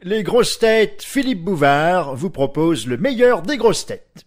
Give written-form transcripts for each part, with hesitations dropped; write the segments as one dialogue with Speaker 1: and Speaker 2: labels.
Speaker 1: Les grosses têtes Philippe Bouvard vous propose le meilleur des grosses têtes.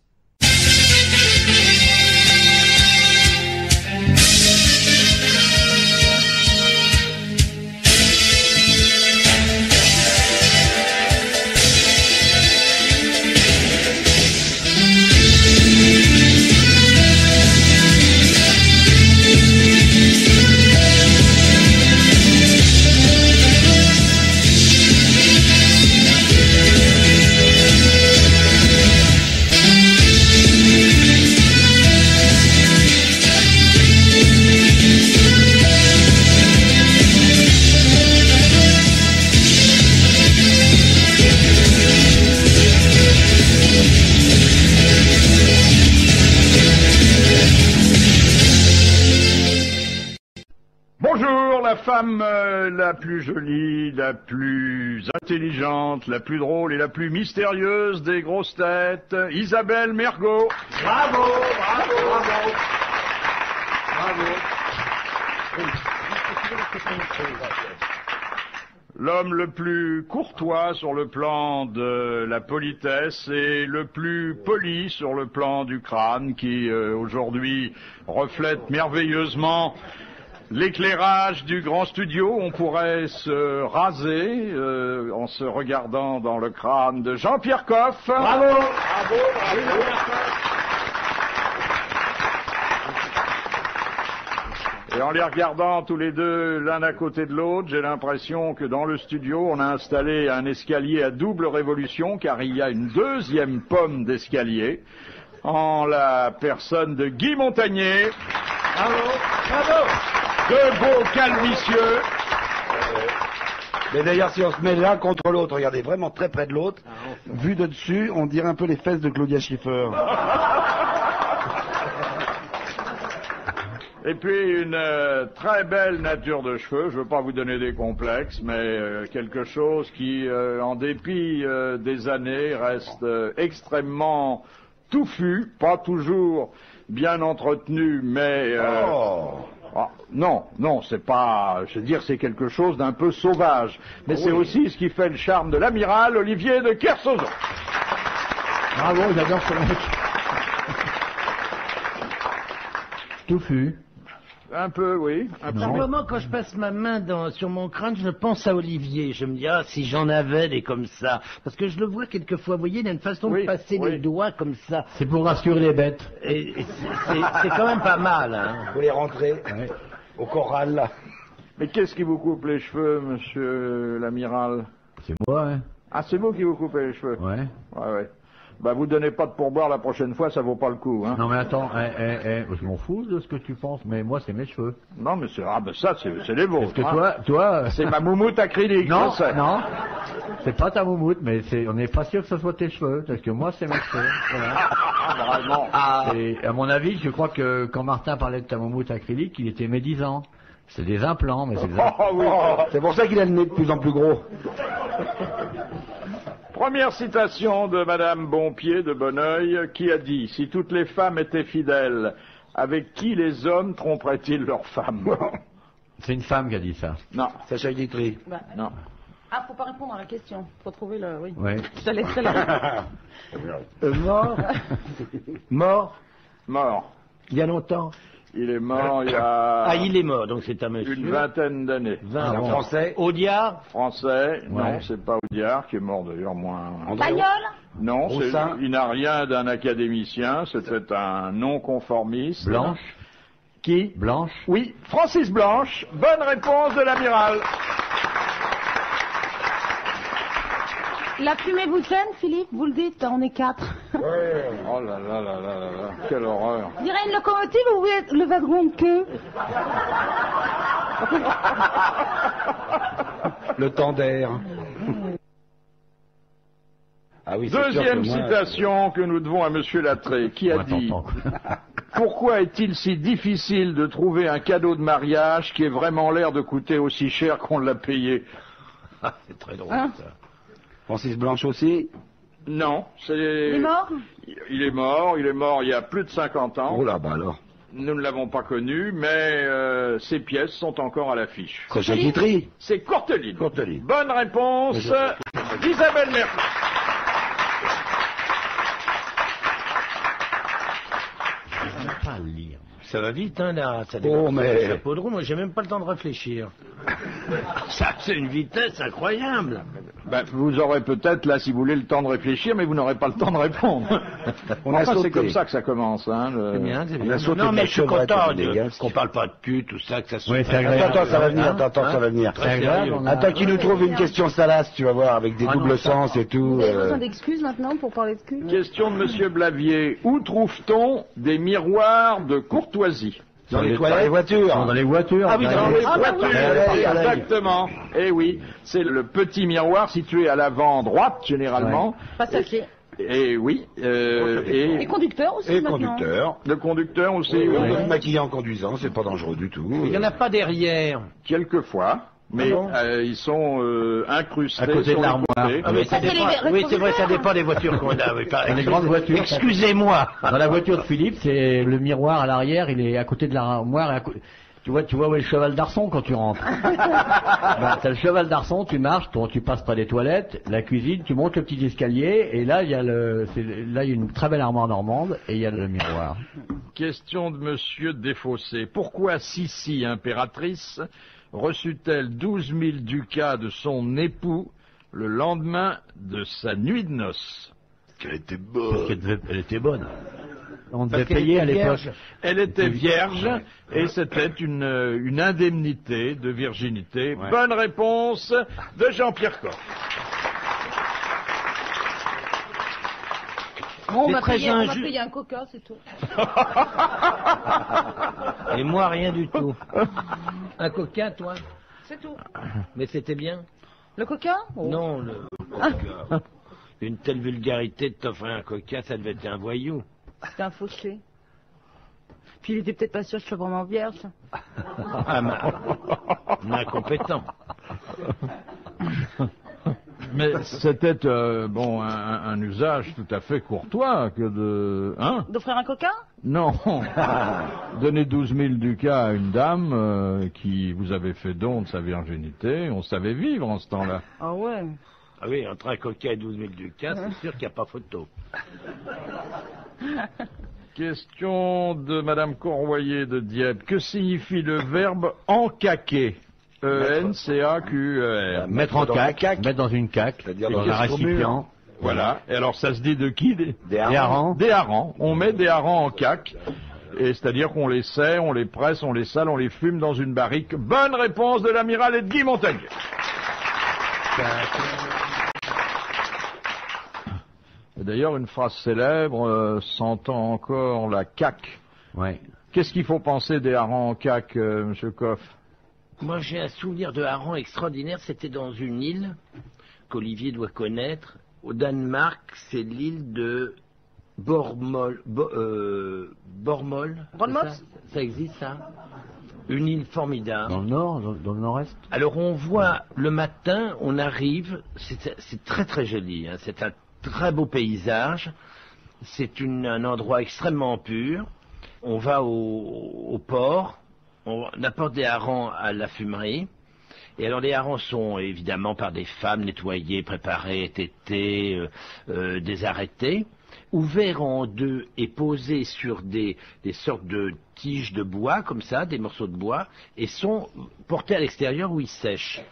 Speaker 2: Bonjour, la femme la plus jolie, la plus intelligente, la plus drôle et la plus mystérieuse des grosses têtes, Isabelle Mergo.
Speaker 3: Bravo, bravo, bravo. Bravo.
Speaker 2: L'homme le plus courtois sur le plan de la politesse et le plus poli sur le plan du crâne qui aujourd'hui reflète merveilleusement l'éclairage du grand studio. On pourrait se raser en se regardant dans le crâne de Jean-Pierre Coff.
Speaker 3: Bravo, bravo, bravo.
Speaker 2: Et en les regardant tous les deux l'un à côté de l'autre, j'ai l'impression que dans le studio, on a installé un escalier à double révolution, car il y a une deuxième pomme d'escalier, en la personne de Guy Montagnier.
Speaker 3: Bravo, bravo.
Speaker 2: Deux beaux calmicieux.
Speaker 4: Mais d'ailleurs, si on se met l'un contre l'autre, regardez, vraiment très près de l'autre, vu de dessus, on dirait un peu les fesses de Claudia Schiffer.
Speaker 2: Et puis une très belle nature de cheveux, je ne veux pas vous donner des complexes, mais quelque chose qui, en dépit des années, reste extrêmement touffu, pas toujours bien entretenu, mais... non, c'est pas... Je veux dire, c'est quelque chose d'un peu sauvage. Mais c'est aussi ce qui fait le charme de l'amiral Olivier de Kersauzon.
Speaker 5: Bravo, j'adore ce mec. Touffu.
Speaker 2: Un peu, oui.
Speaker 6: Simplement, quand je passe ma main sur mon crâne, je pense à Olivier. Je me dis, si j'en avais des comme ça. Parce que je le vois quelquefois, vous voyez, il a une façon de passer les doigts comme ça.
Speaker 5: C'est pour rassurer les bêtes.
Speaker 6: Et c'est quand même pas mal, hein.
Speaker 4: Vous les rentrez au corral, là.
Speaker 2: Mais qu'est-ce qui vous coupe les cheveux, monsieur l'amiral?
Speaker 5: C'est moi, hein.
Speaker 2: Ah, c'est vous qui vous coupez les cheveux?
Speaker 5: Ouais.
Speaker 2: Ouais. Bah, vous donnez pas de pourboire la prochaine fois, ça vaut pas le coup, hein.
Speaker 5: Non, mais attends, je m'en fous de ce que tu penses, mais moi, c'est mes cheveux.
Speaker 2: Non, mais ça, c'est les vôtres.
Speaker 5: Parce que toi...
Speaker 2: C'est ma moumoute acrylique,
Speaker 5: non,
Speaker 2: je sais.
Speaker 5: Non, c'est pas ta moumoute, mais on n'est pas sûr que ce soit tes cheveux, parce que moi, c'est mes cheveux. Voilà.
Speaker 2: Vraiment.
Speaker 5: Et à mon avis, je crois que quand Martin parlait de ta moumoute acrylique, il était médisant. C'est des implants, mais c'est des implants.
Speaker 2: Oui.
Speaker 4: C'est pour ça qu'il a le nez de plus en plus gros.
Speaker 2: Première citation de Madame Bonpied de Bonneuil, qui a dit « Si toutes les femmes étaient fidèles, avec qui les hommes tromperaient-ils leurs femmes ?»
Speaker 5: C'est une femme qui a dit ça.
Speaker 2: Non.
Speaker 4: Sacha Guitry.
Speaker 2: Non.
Speaker 7: Ah, faut pas répondre à la question. Faut trouver le... Oui.
Speaker 5: Ouais.
Speaker 7: Je te laisserai la...
Speaker 6: Mort.
Speaker 2: Mort.
Speaker 6: Il y a longtemps.
Speaker 2: Il est mort il y a...
Speaker 6: Ah, il est mort, donc c'est un monsieur.
Speaker 2: Une vingtaine d'années.
Speaker 4: En français.
Speaker 6: Audiard.
Speaker 2: Français.
Speaker 5: Ouais.
Speaker 2: Non, c'est pas Audiard, qui est mort d'ailleurs moins...
Speaker 7: Pagnol.
Speaker 2: Non,
Speaker 4: Roussin.
Speaker 2: il n'a rien d'un académicien, c'était un non-conformiste.
Speaker 5: Blanche.
Speaker 2: Qui?
Speaker 5: Blanche.
Speaker 2: Oui, Francis Blanche. Bonne réponse de l'amiral.
Speaker 7: La fumée vous gêne, Philippe? Vous le dites, on est 4.
Speaker 2: Oh là là là là là là, quelle horreur.
Speaker 7: Je dirais une locomotive ou le wagon de queue?
Speaker 4: Le temps d'air. Ah oui, c'est sûr
Speaker 2: Deuxième
Speaker 4: que moi,
Speaker 2: citation que nous devons à Monsieur Lattré, qui a dit « Pourquoi est-il si difficile de trouver un cadeau de mariage qui ait vraiment l'air de coûter aussi cher qu'on l'a payé ?»
Speaker 6: C'est très drôle, ça.
Speaker 4: Francis Blanche aussi.
Speaker 2: Non, c'est...
Speaker 7: Il est mort?
Speaker 2: Il est mort il y a plus de 50 ans.
Speaker 4: Oh là, bah alors.
Speaker 2: Nous ne l'avons pas connu, mais ses pièces sont encore à l'affiche.
Speaker 4: Sacha Guitry.
Speaker 2: C'est Courteline.
Speaker 4: Courteline.
Speaker 2: Bonne réponse Isabelle Mergo.
Speaker 6: Pas le lire. Ça va vite, hein, là. Ça
Speaker 4: Oh, mais...
Speaker 6: chapeau de roue, moi, j'ai même pas le temps de réfléchir. Ça, c'est une vitesse incroyable.
Speaker 2: Ben, vous aurez peut-être, là, si vous voulez, le temps de réfléchir, mais vous n'aurez pas le temps de répondre.
Speaker 4: On a
Speaker 2: Enfin, c'est
Speaker 4: sauté.
Speaker 2: comme ça que ça commence. Hein,
Speaker 6: C'est bien, c'est
Speaker 4: On a
Speaker 6: bien.
Speaker 4: sauté
Speaker 6: Non,
Speaker 4: de
Speaker 6: mais
Speaker 4: la
Speaker 6: je suis
Speaker 4: chevrette
Speaker 6: content
Speaker 4: avec des gars.
Speaker 6: qu'on parle pas de cul, tout ça, que ça soit...
Speaker 5: Oui, c'est agréable.
Speaker 4: Attends, ça va venir,
Speaker 6: Hein
Speaker 4: ça va venir.
Speaker 5: C'est agréable, on a-
Speaker 4: Attends qu'il nous trouve une question salace, tu vas voir, avec des
Speaker 5: Ah non,
Speaker 4: doubles
Speaker 5: ça-
Speaker 4: sens et tout.
Speaker 7: Vous avez besoin d'excuses maintenant pour parler de cul?
Speaker 2: Question de Monsieur Blavier. Où trouve-t-on des miroirs de courtoisie?
Speaker 4: Dans les voitures.
Speaker 5: Dans les voitures.
Speaker 2: Ah oui, dans les
Speaker 7: Ah, bah
Speaker 2: voitures,
Speaker 7: oui.
Speaker 2: exactement. Eh oui, c'est le petit miroir situé à l'avant droite, généralement.
Speaker 7: Passager.
Speaker 2: Et oui,
Speaker 7: Et
Speaker 2: et
Speaker 7: conducteur aussi
Speaker 4: Et
Speaker 7: maintenant.
Speaker 4: conducteur.
Speaker 2: le conducteur aussi,
Speaker 4: On
Speaker 2: oui.
Speaker 4: peut se maquiller en conduisant, c'est pas dangereux du tout.
Speaker 6: Il n'y en a pas derrière.
Speaker 2: Quelquefois, mais ils sont incrustés
Speaker 5: À côté
Speaker 2: sur
Speaker 5: de
Speaker 2: les
Speaker 5: l'armoire.
Speaker 2: côtés.
Speaker 6: Ah, mais ça
Speaker 7: Ça, c'est
Speaker 6: dépend...
Speaker 7: les
Speaker 6: Oui, c'est vrai, ça
Speaker 7: rétroviseurs.
Speaker 6: dépend des voitures qu'on a. Oui,
Speaker 5: Dans les grandes voitures.
Speaker 6: Excusez-moi.
Speaker 5: Dans la voiture de Philippe, c'est le miroir à l'arrière, il est à côté de l'armoire. Tu vois où est le cheval d'arçon quand tu rentres. Ben, t'as le cheval d'arçon, tu marches, tu passes par les toilettes, la cuisine, tu montes le petit escalier, et là il y a une très belle armoire normande, et il y a le miroir.
Speaker 2: Question de Monsieur Desfossés. Pourquoi Sissi, impératrice, reçut-elle 12 000 ducats de son époux le lendemain de sa nuit de noces?
Speaker 4: Qu'elle était
Speaker 5: Parce
Speaker 4: bonne.
Speaker 5: qu'elle était bonne. On devait
Speaker 6: Parce qu'elle
Speaker 5: payer à
Speaker 6: était
Speaker 5: l'époque.
Speaker 6: vierge.
Speaker 2: Elle était vierge et c'était une indemnité de virginité.
Speaker 5: Ouais.
Speaker 2: Bonne réponse de Jean-Pierre Coff.
Speaker 7: Bon, on
Speaker 6: C'est
Speaker 7: m'a
Speaker 6: très
Speaker 7: payé, on m'a
Speaker 6: injuste.
Speaker 7: payé un coca, c'est tout.
Speaker 6: Et moi, rien du tout. Un coca, toi?
Speaker 7: C'est tout.
Speaker 6: Mais c'était bien.
Speaker 7: Le coca? Oh.
Speaker 6: Non, le coca. Une telle vulgarité de t'offrir un coca, ça devait être un voyou.
Speaker 7: C'était un fauché. Puis il était peut-être pas sûr que je sois vraiment vierge.
Speaker 6: Ah, un incompétent.
Speaker 2: Mais c'était bon un usage tout à fait courtois que de
Speaker 7: D'offrir un coca?
Speaker 2: non donner 12 000 ducats à une dame qui vous avait fait don de sa virginité. On savait vivre en ce temps-là.
Speaker 7: Ah ouais.
Speaker 6: Ah oui, entre un coca et 12 000 ducats, c'est sûr qu'il n'y a pas photo.
Speaker 2: Question de Madame Corroyer de Dieppe. Que signifie le verbe encaquer? E-N-C-A-Q-E-R.
Speaker 5: Mettre en
Speaker 4: dans la
Speaker 5: caque,
Speaker 4: caque.
Speaker 5: mettre dans une caque,
Speaker 4: C'est-à-dire
Speaker 5: dans
Speaker 4: dans
Speaker 5: un
Speaker 4: un
Speaker 5: récipient.
Speaker 2: Voilà. Et alors ça se dit de qui?
Speaker 4: Des
Speaker 5: harengs.
Speaker 2: Des harengs. On met des harengs en caque. Et c'est-à-dire qu'on les sait, on les presse, on les sale, on les fume dans une barrique. Bonne réponse de l'amiral et de Guy Montagnier. D'ailleurs, une phrase célèbre, sentant encore la caque.
Speaker 5: Ouais.
Speaker 2: Qu'est-ce qu'il faut penser des harengs en caque, Monsieur Coff?
Speaker 6: Moi, j'ai un souvenir de hareng extraordinaire. C'était dans une île qu'Olivier doit connaître. Au Danemark, c'est l'île de Bormol. Bormol.
Speaker 7: Bornmoth.
Speaker 6: Ça existe, ça? Une île formidable.
Speaker 5: Dans le nord, dans le nord-est.
Speaker 6: Alors on voit le matin, on arrive, c'est très très joli, hein, c'est un très beau paysage, c'est un endroit extrêmement pur. On va au port, on apporte des harengs à la fumerie. Et alors les harengs sont évidemment par des femmes nettoyés, préparés, tétés, désarrêtés, ouverts en deux et posés sur des sortes de tiges de bois, comme ça, des morceaux de bois, et sont portés à l'extérieur où ils sèchent.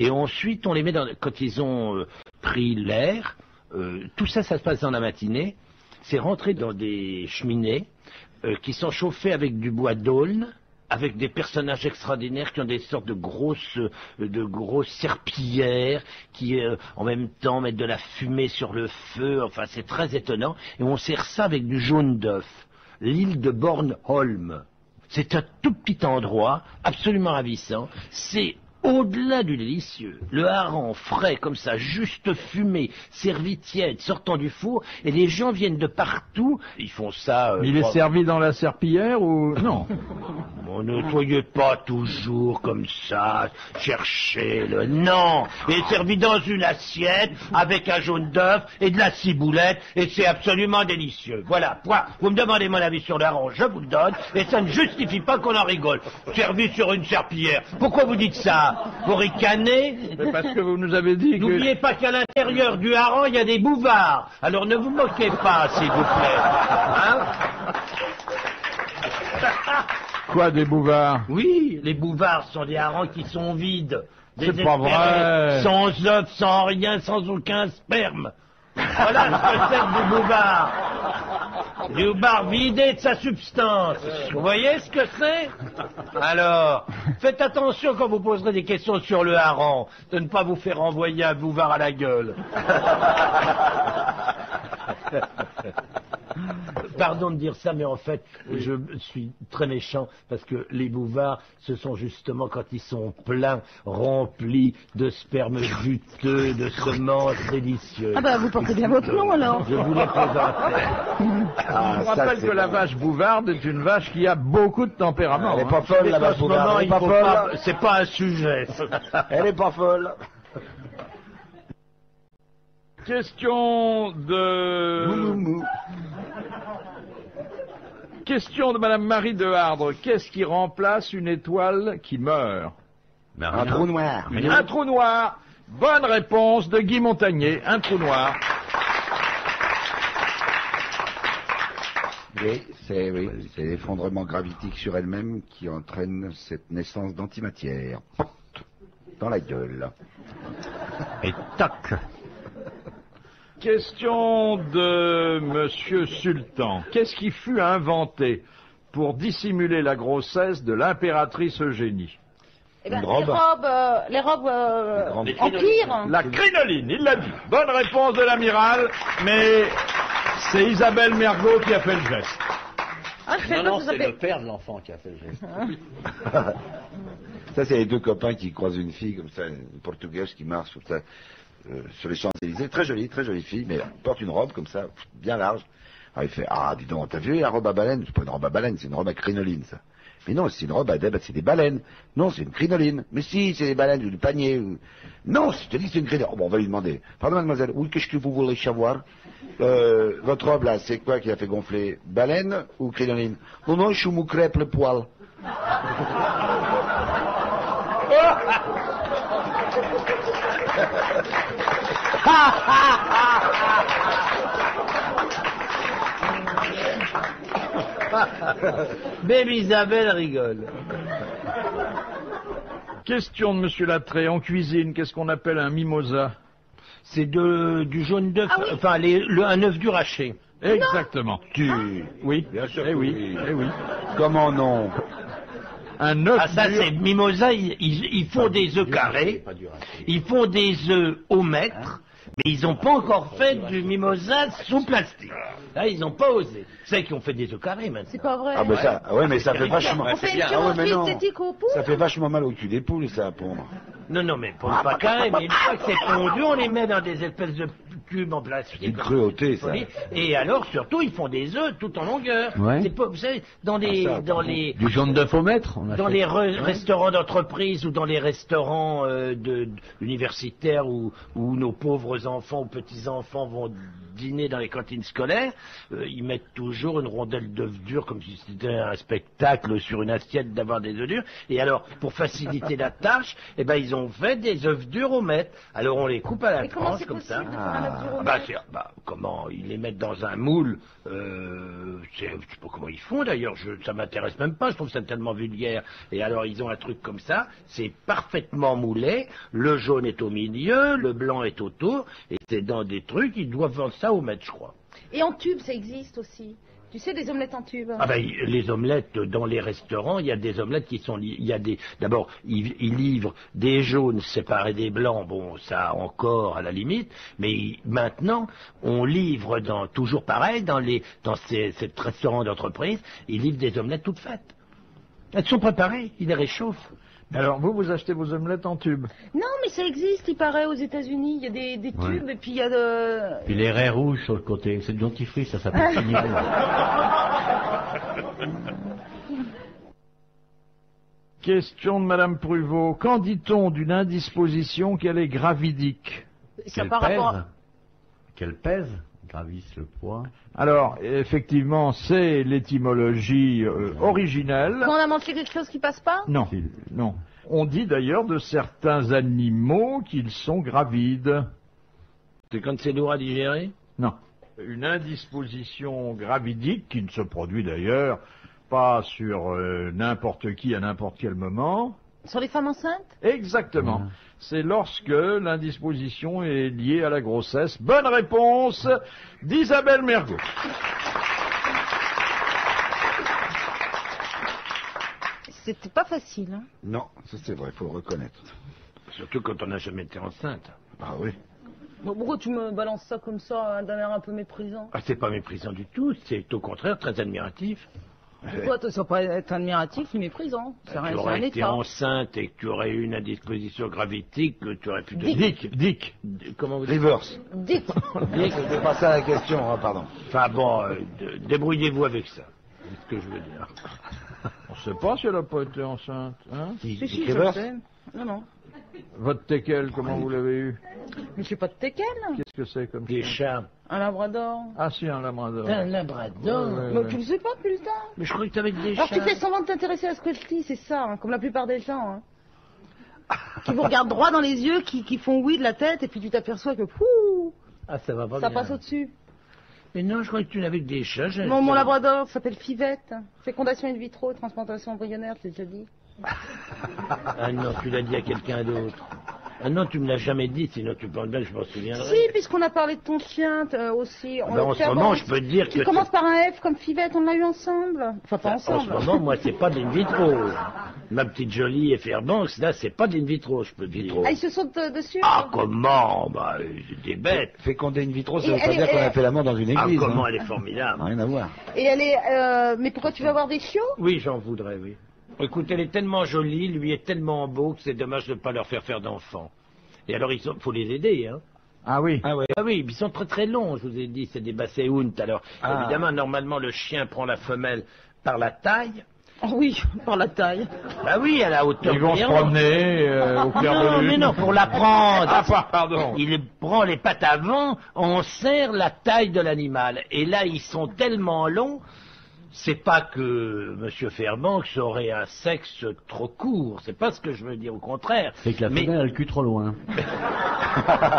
Speaker 6: Et ensuite, on les met quand ils ont pris l'air, tout ça, ça se passe dans la matinée, c'est rentré dans des cheminées qui sont chauffées avec du bois d'aulne, avec des personnages extraordinaires qui ont des sortes de grosses serpillières qui en même temps mettent de la fumée sur le feu. Enfin, c'est très étonnant. Et on sert ça avec du jaune d'œuf. L'île de Bornholm. C'est un tout petit endroit, absolument ravissant. C'est au-delà du délicieux. Le hareng frais comme ça, juste fumé, servi tiède, sortant du four, et les gens viennent de partout. Ils font ça.
Speaker 2: Il est servi dans la serpillière ou non?
Speaker 6: Bon, ne soyez pas toujours comme ça, cherchez-le. Non, il est servi dans une assiette avec un jaune d'œuf et de la ciboulette, et c'est absolument délicieux. Voilà, point. Vous me demandez mon avis sur le hareng, je vous le donne, et ça ne justifie pas qu'on en rigole. Servi sur une serpillière. Pourquoi vous dites ça? quoi? Vous ricanez?
Speaker 2: Mais parce que vous nous avez dit que...
Speaker 6: N'oubliez pas qu'à l'intérieur du hareng, il y a des bouvards. Alors ne vous moquez pas, s'il vous plaît. Hein?
Speaker 2: Quoi, des bouvards?
Speaker 6: Oui, les bouvards sont des harengs qui sont vides.
Speaker 2: C'est pas vrai.
Speaker 6: Sans œufs, sans rien, sans aucun sperme. Voilà ce que c'est que du bouvard. Du bouvard vidé de sa substance. Vous voyez ce que c'est? Alors, faites attention quand vous poserez des questions sur le hareng, de ne pas vous faire envoyer un bouvard à la gueule. Pardon de dire ça, mais en fait, je suis très méchant parce que les bouvards, ce sont justement quand ils sont pleins, remplis de sperme juteux, de semences délicieuses.
Speaker 7: Ah bah vous portez bien votre nom alors.
Speaker 6: Je voulais présenter.
Speaker 2: Je vous rappelle que la vache bouvarde est une vache qui a beaucoup de tempérament.
Speaker 4: Elle est pas folle, la
Speaker 6: En
Speaker 4: vache
Speaker 6: ce moment,
Speaker 4: bouvarde. Elle est
Speaker 6: il
Speaker 4: pas
Speaker 6: faut
Speaker 4: folle.
Speaker 6: pas- c'est pas un sujet.
Speaker 4: Elle est pas folle.
Speaker 2: Question de... Question de Madame Marie de Hardre. Qu'est-ce qui remplace une étoile qui meurt?
Speaker 4: Un trou noir.
Speaker 2: Un trou noir. Bonne réponse de Guy Montagnier. Un trou noir.
Speaker 4: Oui, c'est l'effondrement gravitique sur elle-même qui entraîne cette naissance d'antimatière. Dans la gueule.
Speaker 5: Et toc.
Speaker 2: Question de Monsieur Sultan. Qu'est-ce qui fut inventé pour dissimuler la grossesse de l'impératrice Eugénie?
Speaker 7: Eh ben,
Speaker 4: Une robe.
Speaker 7: les robes en cuir.
Speaker 2: La crinoline, il l'a dit. Bonne réponse de l'amiral, mais c'est Isabelle Mergot qui a fait le geste.
Speaker 7: Ah, je sais pas,
Speaker 5: Non,
Speaker 7: vous
Speaker 5: c'est
Speaker 7: avez-
Speaker 5: le père de l'enfant qui a fait le geste.
Speaker 4: Ça, c'est les deux copains qui croisent une fille comme ça, une portugaise qui marche comme ça, sur les Champs-Élysées. Très jolie fille, mais elle porte une robe comme ça, bien large. Alors il fait, ah, dis donc, t'as vu la robe à baleine? C'est pas une robe à baleine, c'est une robe à crinoline, ça. Mais non, c'est une robe à c'est des baleines. Non, c'est une crinoline. Mais si, c'est des baleines, ou du panier. Non, je te dis c'est une crinoline. Oh, bon, on va lui demander. Pardon, mademoiselle, oui, qu'est-ce que vous voulez savoir? Votre robe, là, c'est quoi qui a fait gonfler? Baleine ou crinoline? Non, non, je me crêpe le poil.
Speaker 6: Même Isabelle rigole.
Speaker 2: Question de Monsieur Lattré. En cuisine, qu'est-ce qu'on appelle un mimosa?
Speaker 6: C'est du jaune d'œuf,
Speaker 7: Ah oui.
Speaker 6: enfin un œuf dur haché.
Speaker 2: Exactement. Oui.
Speaker 4: Bien sûr
Speaker 2: Eh
Speaker 4: que
Speaker 2: oui.
Speaker 4: oui.
Speaker 2: Eh oui.
Speaker 4: Comment non?
Speaker 2: Un œuf
Speaker 6: Ah ça
Speaker 2: dur.
Speaker 6: c'est mimosa, ils font des œufs carrés, ils font des œufs au mètre, mais ils n'ont pas encore fait du mimosa sous plastique. Là ils n'ont pas osé. C'est qu'ils ont fait des œufs carrés maintenant.
Speaker 7: C'est pas vrai.
Speaker 4: Ah ben ça, ouais, mais ça fait vachement.
Speaker 7: On fait une
Speaker 4: Ah ouais,
Speaker 7: chirurgie
Speaker 4: mais non.
Speaker 7: esthétique au pouls.
Speaker 4: Ça fait vachement mal au cul des poules, ça, à pondre.
Speaker 6: Non, non, mais pas carré, mais une fois que c'est pondu, on les met dans des espèces de cubes en plastique.
Speaker 4: Une cruauté, ça.
Speaker 6: Et alors, surtout, ils font des œufs tout en longueur.
Speaker 5: Ouais.
Speaker 6: C'est pas, vous savez, dans les,
Speaker 4: Ah, ça,
Speaker 6: dans les,
Speaker 5: Du jaune d'œuf au mètre, on a
Speaker 6: dans
Speaker 5: fait.
Speaker 6: les restaurants d'entreprise ou dans les restaurants universitaires où nos pauvres enfants ou petits-enfants vont dîner dans les cantines scolaires, ils mettent toujours une rondelle d'œufs durs comme si c'était un spectacle sur une assiette d'avoir des œufs durs. Et alors, pour faciliter la tâche, eh ben, ils ont fait des œufs durs au mètre. Alors, on les coupe à la
Speaker 7: Mais comment
Speaker 6: tranche
Speaker 7: c'est
Speaker 6: comme
Speaker 7: possible
Speaker 6: ça.
Speaker 7: de faire un œuf dur au
Speaker 6: Bah,
Speaker 7: mètre
Speaker 6: comment ils les mettent dans un moule, je sais pas comment ils font d'ailleurs, ça m'intéresse même pas, je trouve ça tellement vulgaire. Et alors ils ont un truc comme ça, c'est parfaitement moulé, le jaune est au milieu, le blanc est autour, et c'est dans des trucs, ils doivent vendre ça au mètre, je crois.
Speaker 7: Et en tube, ça existe aussi. Tu sais, des omelettes en tube.
Speaker 6: Ah ben, les omelettes dans les restaurants, il y a des omelettes qui sont, il y a des, d'abord, ils livrent des jaunes séparés des blancs, bon, ça encore à la limite, mais maintenant, on livre toujours pareil, dans ces restaurants d'entreprise, ils livrent des omelettes toutes faites. Elles sont préparées, ils les réchauffent.
Speaker 2: Alors, vous achetez vos omelettes en tube.
Speaker 7: Non, mais ça existe, il paraît, aux États-Unis. Il y a des
Speaker 5: Ouais.
Speaker 7: tubes et puis il y a de.
Speaker 5: Puis les raies rouges sur le côté, c'est du dentifrice, ça s'appelle Signal.
Speaker 2: Question de Madame Pruvot. Qu'en dit-on d'une indisposition qu'elle est gravidique?
Speaker 7: Ça par rapport.
Speaker 5: Qu'elle pèse, gravisse le poids.
Speaker 2: Alors, effectivement, c'est l'étymologie originelle.
Speaker 7: Quand on a mangé quelque chose qui passe pas.
Speaker 2: Non, non. On dit d'ailleurs de certains animaux qu'ils sont gravides.
Speaker 6: C'est quand c'est lourd à digérer?
Speaker 2: Non. Une indisposition gravidique qui ne se produit d'ailleurs pas sur n'importe qui à n'importe quel moment.
Speaker 7: Sur les femmes enceintes?
Speaker 2: Exactement. C'est lorsque l'indisposition est liée à la grossesse. Bonne réponse d'Isabelle Mergo.
Speaker 7: C'était pas facile, hein.
Speaker 4: Non, ça c'est vrai, il faut le reconnaître.
Speaker 6: Surtout quand on n'a jamais été enceinte.
Speaker 4: Ah oui.
Speaker 7: Bon, pourquoi tu me balances ça comme ça, d'un air un peu méprisant?
Speaker 6: Ah, c'est pas méprisant du tout, c'est au contraire très admiratif.
Speaker 7: Pourquoi toi, ça peut pas être admiratif ni méprisant? C'est
Speaker 6: Tu
Speaker 7: un
Speaker 6: aurais été
Speaker 7: état.
Speaker 6: enceinte et que tu aurais eu une indisposition gravidique, tu aurais pu te
Speaker 2: Dick.
Speaker 6: Comment vous dites?
Speaker 4: Reverse.
Speaker 7: Dites.
Speaker 4: C'était pas ça la question, hein, pardon.
Speaker 6: Enfin bon, débrouillez-vous avec ça. C'est ce que je veux dire.
Speaker 2: On ne sait pas si elle n'a pas été enceinte. Hein?
Speaker 7: Si, je
Speaker 4: Rivers
Speaker 7: sais. Non, non.
Speaker 2: Votre teckel, comment vous l'avez eu?
Speaker 7: Mais j'ai pas de teckel.
Speaker 2: Qu'est-ce que c'est comme
Speaker 6: Des
Speaker 2: chien?
Speaker 6: chats.
Speaker 7: Un labrador.
Speaker 2: Ah si, un labrador.
Speaker 6: Un labrador.
Speaker 7: Mais tu le sais pas, putain.
Speaker 6: Mais je croyais que t'avais des
Speaker 7: Alors
Speaker 6: chats.
Speaker 7: tu fais semblant de t'intéresser à ce que je dis, c'est ça, hein, comme la plupart des gens. Hein. Qui vous regardent droit dans les yeux, qui font oui de la tête, et puis tu t'aperçois que pouh,
Speaker 6: Ah, ça va pas
Speaker 7: ça
Speaker 6: bien.
Speaker 7: passe au-dessus.
Speaker 6: Mais non, je croyais que tu n'avais que des chats.
Speaker 7: Non, mon labrador s'appelle Fivette. Fécondation in vitro, transplantation embryonnaire, je l'ai déjà dit.
Speaker 6: Ah non, tu l'as dit à quelqu'un d'autre. Ah non, tu me l'as jamais dit, sinon tu penses bien que je m'en souviendrai.
Speaker 7: Si, puisqu'on a parlé de ton chien aussi.
Speaker 6: Ah ben, en ce moment, je peux te dire
Speaker 7: qui
Speaker 6: que...
Speaker 7: commence par un F comme Fivette, on l'a eu ensemble. Enfin, pas
Speaker 6: En ce
Speaker 7: ensemble.
Speaker 6: moment, moi, c'est pas d'in vitro. Ma petite jolie Fairbanks, là, c'est pas d'in vitro, je peux te dire.
Speaker 7: Ah, ils se sautent dessus.
Speaker 6: Ah, comment? Bah, c'est des bêtes.
Speaker 4: Féconder in vitro, ça
Speaker 7: Et
Speaker 4: veut pas
Speaker 7: elle
Speaker 4: dire
Speaker 7: est-
Speaker 4: qu'on a fait l'amour dans une
Speaker 6: Ah,
Speaker 4: église.
Speaker 6: comment
Speaker 4: hein.
Speaker 6: elle est formidable.
Speaker 4: Rien à voir.
Speaker 7: Et elle est... Mais pourquoi tu veux avoir des chiots?
Speaker 6: Oui, j'en voudrais, oui. Écoute, elle est tellement jolie, lui est tellement beau que c'est dommage de ne pas leur faire d'enfants. Et alors, il faut les aider, hein.
Speaker 2: Ah oui.
Speaker 6: Ah oui, ils sont très très longs, je vous ai dit, c'est des basséountes. Alors,
Speaker 4: Ah.
Speaker 6: évidemment, normalement, le chien prend la femelle par la taille.
Speaker 7: Oh oui, par la taille.
Speaker 6: Bah oui, à la hauteur
Speaker 2: Ils vont
Speaker 6: du
Speaker 2: se
Speaker 6: néant.
Speaker 2: promener au clair de
Speaker 6: Non,
Speaker 2: lune.
Speaker 6: mais non, pour la prendre.
Speaker 2: Ah, pardon.
Speaker 6: Il prend les pattes avant, on serre la taille de l'animal. Et là, ils sont tellement longs, c'est pas que M. Fairbanks aurait un sexe trop court, c'est pas ce que je veux dire, au contraire.
Speaker 5: C'est que la
Speaker 6: Mais-
Speaker 5: femelle a le cul trop loin.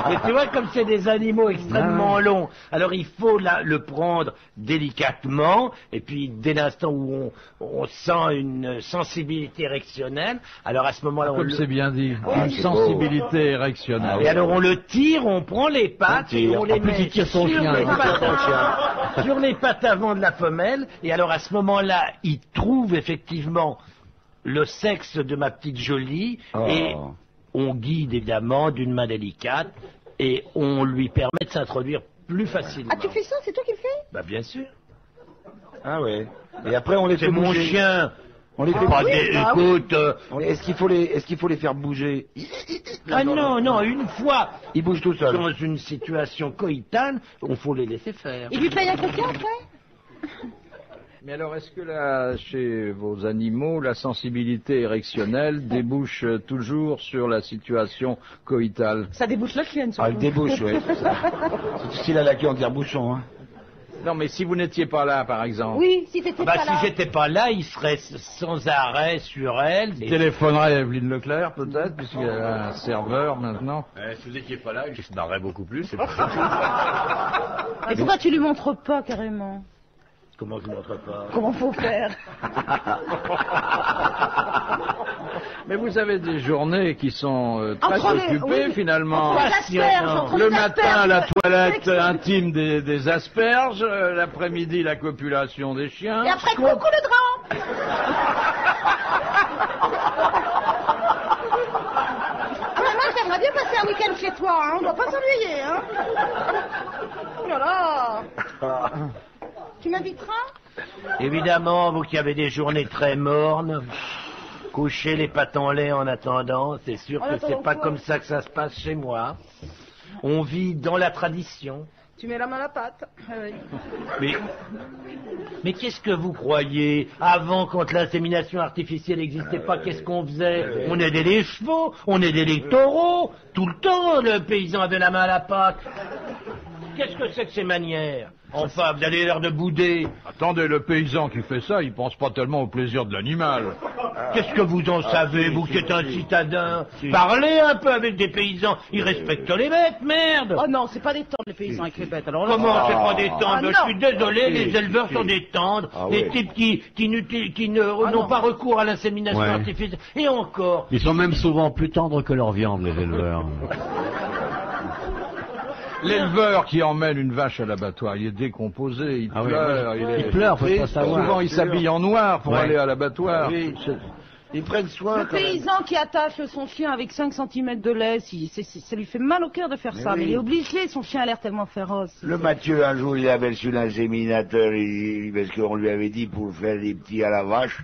Speaker 6: Mais tu vois, comme c'est des animaux extrêmement longs, alors il faut le prendre délicatement, et puis dès l'instant où on sent une sensibilité érectionnelle, alors à ce moment-là, on
Speaker 2: Comme
Speaker 6: le...
Speaker 2: c'est bien dit.
Speaker 6: Oh,
Speaker 2: Une
Speaker 6: c'est
Speaker 2: sensibilité érectionnelle.
Speaker 6: Et alors on le tire, on prend les pattes et on les
Speaker 5: En plus,
Speaker 6: met
Speaker 5: il tire son
Speaker 6: sur,
Speaker 5: chien.
Speaker 6: les
Speaker 5: Il tire
Speaker 6: pattes, sur les pattes avant de la femelle. Et alors à ce moment-là, il trouve effectivement le sexe de ma petite jolie
Speaker 4: Oh.
Speaker 6: et on guide évidemment d'une main délicate et on lui permet de s'introduire plus facilement.
Speaker 7: Ah, tu fais ça? C'est toi qui le fais?
Speaker 6: Bah bien sûr.
Speaker 4: Ah ouais. Et après, on les fait
Speaker 6: C'est mon
Speaker 4: bouger.
Speaker 6: chien.
Speaker 4: On les fait
Speaker 6: Pas
Speaker 4: bouger.
Speaker 6: des- écoute.
Speaker 4: Est-ce qu'il faut les faire bouger?
Speaker 6: Ah non, une fois
Speaker 4: Ils bougent tout seuls.
Speaker 6: dans une situation coïtale, on faut les laisser faire.
Speaker 7: Il lui paye un coquin après?
Speaker 2: Mais alors, est-ce que là, chez vos animaux, la sensibilité érectionnelle débouche toujours sur la situation coïtale?
Speaker 7: Ça débouche la chienne,
Speaker 4: Ah,
Speaker 7: surtout.
Speaker 4: il débouche, oui. C'est style à la queue en tire-bouchon, hein.
Speaker 2: Non, mais si vous n'étiez pas là, par exemple,
Speaker 7: Oui, si t'étais
Speaker 6: Bah
Speaker 7: pas
Speaker 6: si
Speaker 7: là.
Speaker 6: j'étais pas là, il serait sans arrêt sur elle.
Speaker 2: il téléphonerait à Evelyne Leclerc, peut-être, puisqu'elle a un serveur maintenant.
Speaker 8: Si vous n'étiez pas là, je se marrerais beaucoup plus. C'est
Speaker 7: Et pourquoi tu lui montres pas, carrément?
Speaker 6: Comment je ne montre pas?
Speaker 7: Comment faut faire?
Speaker 2: Mais vous avez des journées qui sont très
Speaker 7: Entre les-
Speaker 2: occupées,
Speaker 7: oui.
Speaker 2: finalement.
Speaker 7: Entre les asperges, entre
Speaker 2: Le
Speaker 7: les
Speaker 2: matin,
Speaker 7: asperges,
Speaker 2: la
Speaker 7: le
Speaker 2: toilette
Speaker 7: sexe.
Speaker 2: intime des asperges, l'après-midi, la copulation des chiens.
Speaker 7: Et après, coucou le drap! Ah, mais moi, j'aimerais bien passer un week-end chez toi, hein. On doit pas s'ennuyer, hein. Oh là là. Tu m'inviteras?
Speaker 6: Évidemment, vous qui avez des journées très mornes, couchez les pattes en lait en attendant. C'est sûr
Speaker 7: En
Speaker 6: que
Speaker 7: attendant
Speaker 6: c'est pas
Speaker 7: quoi
Speaker 6: comme ça que ça se passe chez moi. On vit dans la tradition.
Speaker 7: Tu mets la main à la pâte. Oui.
Speaker 6: Mais qu'est-ce que vous croyez? Avant, quand l'insémination artificielle n'existait pas, qu'est-ce qu'on faisait? On aidait les chevaux, on aidait les taureaux. Tout le temps, le paysan avait la main à la pâte. Qu'est-ce que c'est que ces manières? Enfin, vous avez l'air de bouder.
Speaker 2: Attendez, le paysan qui fait ça, il pense pas tellement au plaisir de l'animal.
Speaker 6: Qu'est-ce que vous en savez, vous qui êtes un citadin? Parlez un peu avec des paysans, ils respectent les bêtes, merde!
Speaker 7: Oh non, c'est pas des tendres les paysans avec les bêtes. Alors là,
Speaker 6: Comment c'est pas des
Speaker 7: Ah,
Speaker 6: tendres?
Speaker 7: non.
Speaker 6: Je suis désolé, les éleveurs sont des tendres, des types qui n'ont pas recours à l'insémination
Speaker 5: Ouais.
Speaker 6: artificielle. Et encore,
Speaker 5: Ils sont même souvent plus tendres que leur viande, les éleveurs.
Speaker 2: L'éleveur qui emmène une vache à l'abattoir, il est décomposé, il
Speaker 5: Ah oui,
Speaker 2: pleure.
Speaker 5: il pleure, faut pas savoir.
Speaker 2: Souvent, il s'habille en noir pour
Speaker 5: Ouais.
Speaker 2: aller à l'abattoir.
Speaker 4: Oui, ils prennent soin
Speaker 7: le
Speaker 4: quand même.
Speaker 7: paysan qui attache son chien avec 5 cm de lait, ça lui fait mal au cœur de faire ça,
Speaker 4: oui.
Speaker 7: mais il est obligé, son chien a l'air tellement féroce.
Speaker 9: Le Mathieu, un jour, il avait reçu l'inséminateur, parce qu'on lui avait dit pour faire des petits à la vache,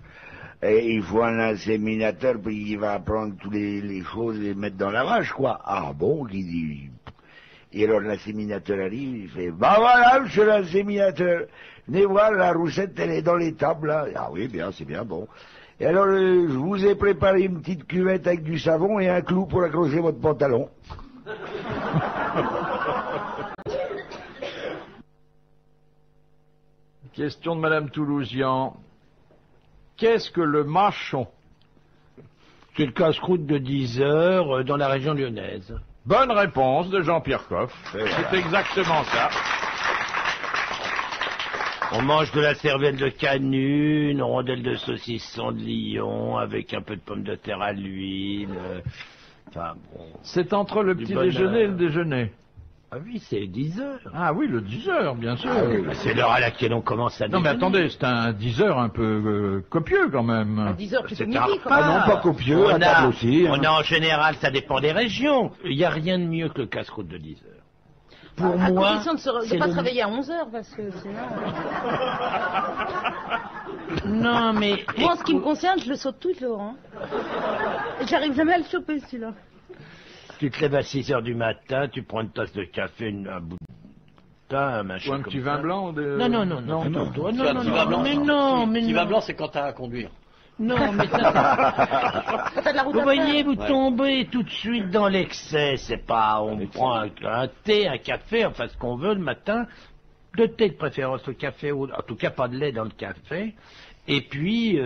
Speaker 9: et il faut un inséminateur, puis il va prendre toutes les choses et les mettre dans la vache, quoi. Ah bon, il dit... Et alors l'inséminateur arrive, il fait, bah voilà, monsieur l'inséminateur, venez voir, la roussette, elle est dans les tables, là. Ah oui, bien, c'est bien, bon. Et alors, je vous ai préparé une petite cuvette avec du savon et un clou pour accrocher votre pantalon.
Speaker 2: Question de Madame Toulousian. Qu'est-ce que le mâchon?
Speaker 6: c'est le casse-croûte de 10 heures dans la région lyonnaise.
Speaker 2: Bonne réponse de Jean-Pierre Coff. C'est exactement ça.
Speaker 6: On mange de la cervelle de canut, une rondelle de saucisson de Lyon, avec un peu de pommes de terre à l'huile. Enfin, bon.
Speaker 2: C'est entre le
Speaker 6: Du
Speaker 2: petit
Speaker 6: bonheur.
Speaker 2: déjeuner et le déjeuner.
Speaker 6: Ah oui, c'est 10 heures.
Speaker 2: Ah oui, le 10 heures, bien sûr.
Speaker 6: Bah, c'est l'heure à laquelle on commence à
Speaker 2: Non mais
Speaker 6: déjeuner.
Speaker 2: attendez, c'est un 10 heures un peu copieux quand même.
Speaker 7: À 10 heures, plutôt
Speaker 6: C'est
Speaker 7: midi,
Speaker 6: un
Speaker 7: quand même.
Speaker 4: Ah non, pas copieux, à table aussi.
Speaker 6: On a en général, ça dépend des régions. Il n'y a rien de mieux que le casse-croûte de 10 heures. Pour
Speaker 7: À
Speaker 6: moi,
Speaker 7: condition de
Speaker 6: c'est
Speaker 7: ne pas
Speaker 6: le-
Speaker 7: se réveiller à 11 heures, parce que sinon...
Speaker 6: Non, mais...
Speaker 7: Moi, en ce qui me concerne, je le saute toujours. Hein. J'arrive jamais à le choper, celui-là.
Speaker 6: Tu te lèves à 6 heures du matin, tu prends une tasse de café, un bout de pain, un machin
Speaker 2: Ou un
Speaker 6: comme
Speaker 2: petit
Speaker 6: ça.
Speaker 2: vin blanc de...
Speaker 6: Non, non, non, non, non, toi, non, non, non, mais non, mais
Speaker 5: Petit vin
Speaker 6: non.
Speaker 5: blanc, c'est quand t'as à conduire.
Speaker 6: Non, mais ça,
Speaker 7: T'as de la route
Speaker 6: vous
Speaker 7: à
Speaker 6: voyez,
Speaker 7: faire.
Speaker 6: vous tombez tout de suite dans l'excès. C'est pas, on prend un thé, un café, enfin ce qu'on veut le matin. De thé de préférence, le café, en tout cas pas de lait dans le café. Et puis,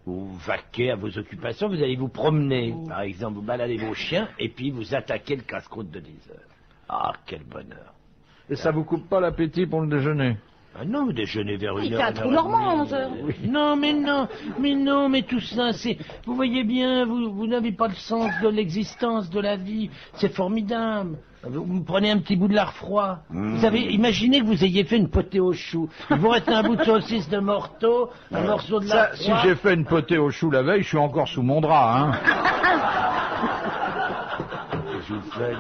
Speaker 6: vous vaquez à vos occupations, vous allez vous promener. Par exemple, vous baladez vos chiens, et puis vous attaquez le casse-croûte de 10 heures. Ah, quel bonheur.
Speaker 2: Et ça vous coupe pas l'appétit pour le déjeuner?
Speaker 6: Ah non, vous déjeunez vers
Speaker 7: Il
Speaker 6: une
Speaker 7: fait
Speaker 6: heure.
Speaker 7: un trou normand à 11 heures.
Speaker 6: Non, mais tout ça, c'est... Vous voyez bien, vous n'avez pas le sens de l'existence, de la vie. C'est formidable. Vous prenez un petit bout de lard froid. Vous avez, imaginez que vous ayez fait une potée au chou. Il vous reste un bout de saucisse de morteau, un morceau de lard
Speaker 2: Ça, si
Speaker 6: froid.
Speaker 2: j'ai fait une potée au chou la veille, je suis encore sous mon drap, hein.